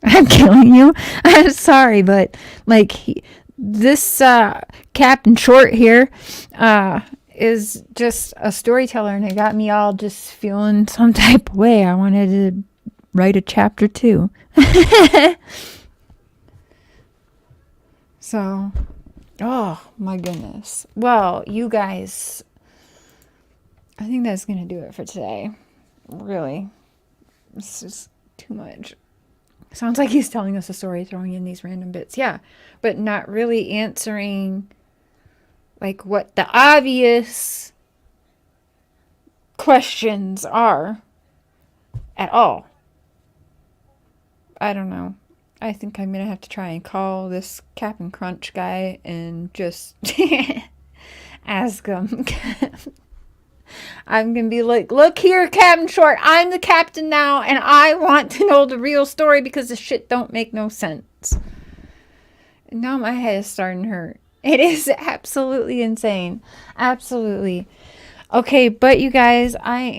I'm killing you. I'm sorry, but like this Captain Short here is just a storyteller, and it got me all just feeling some type of way. I wanted to write a chapter 2. So, oh my goodness. Well, you guys, I think that's gonna do it for today. Really, it's just too much. Sounds like he's telling us a story, throwing in these random bits. Yeah, but not really answering like what the obvious questions are at all. I don't know. I think I'm going to have to try and call this Captain Crunch guy and just ask him. I'm going to be like, look here, Captain Short, I'm the captain now, and I want to know the real story because the shit don't make no sense. And now my head is starting to hurt. It is absolutely insane. Absolutely. Okay, but you guys, I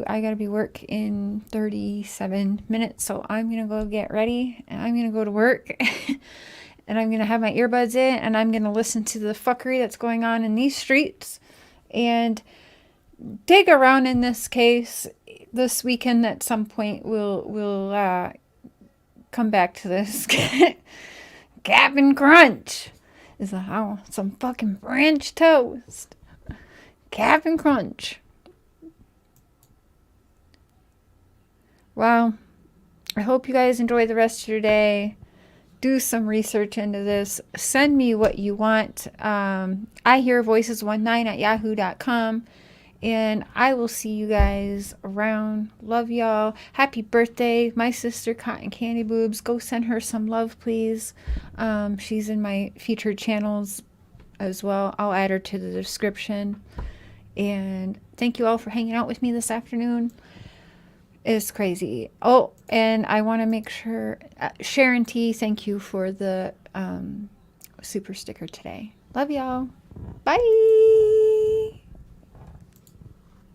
gotta be work in 37 minutes, so I'm gonna go get ready, and I'm gonna go to work, and I'm gonna have my earbuds in, and I'm gonna listen to the fuckery that's going on in these streets, and dig around in this case this weekend. At some point we'll come back to this. Captain Crunch is some fucking French toast. Captain Crunch. Well, I hope you guys enjoy the rest of your day. Do some research into this. Send me what you want. ihearvoices19@yahoo.com. And I will see you guys around. Love y'all. Happy birthday, my sister Cotton Candy Boobs. Go send her some love, please. She's in my featured channels as well. I'll add her to the description. And thank you all for hanging out with me this afternoon. It's crazy. Oh, and I want to make sure, Sharon T, thank you for the super sticker today. Love y'all. Bye.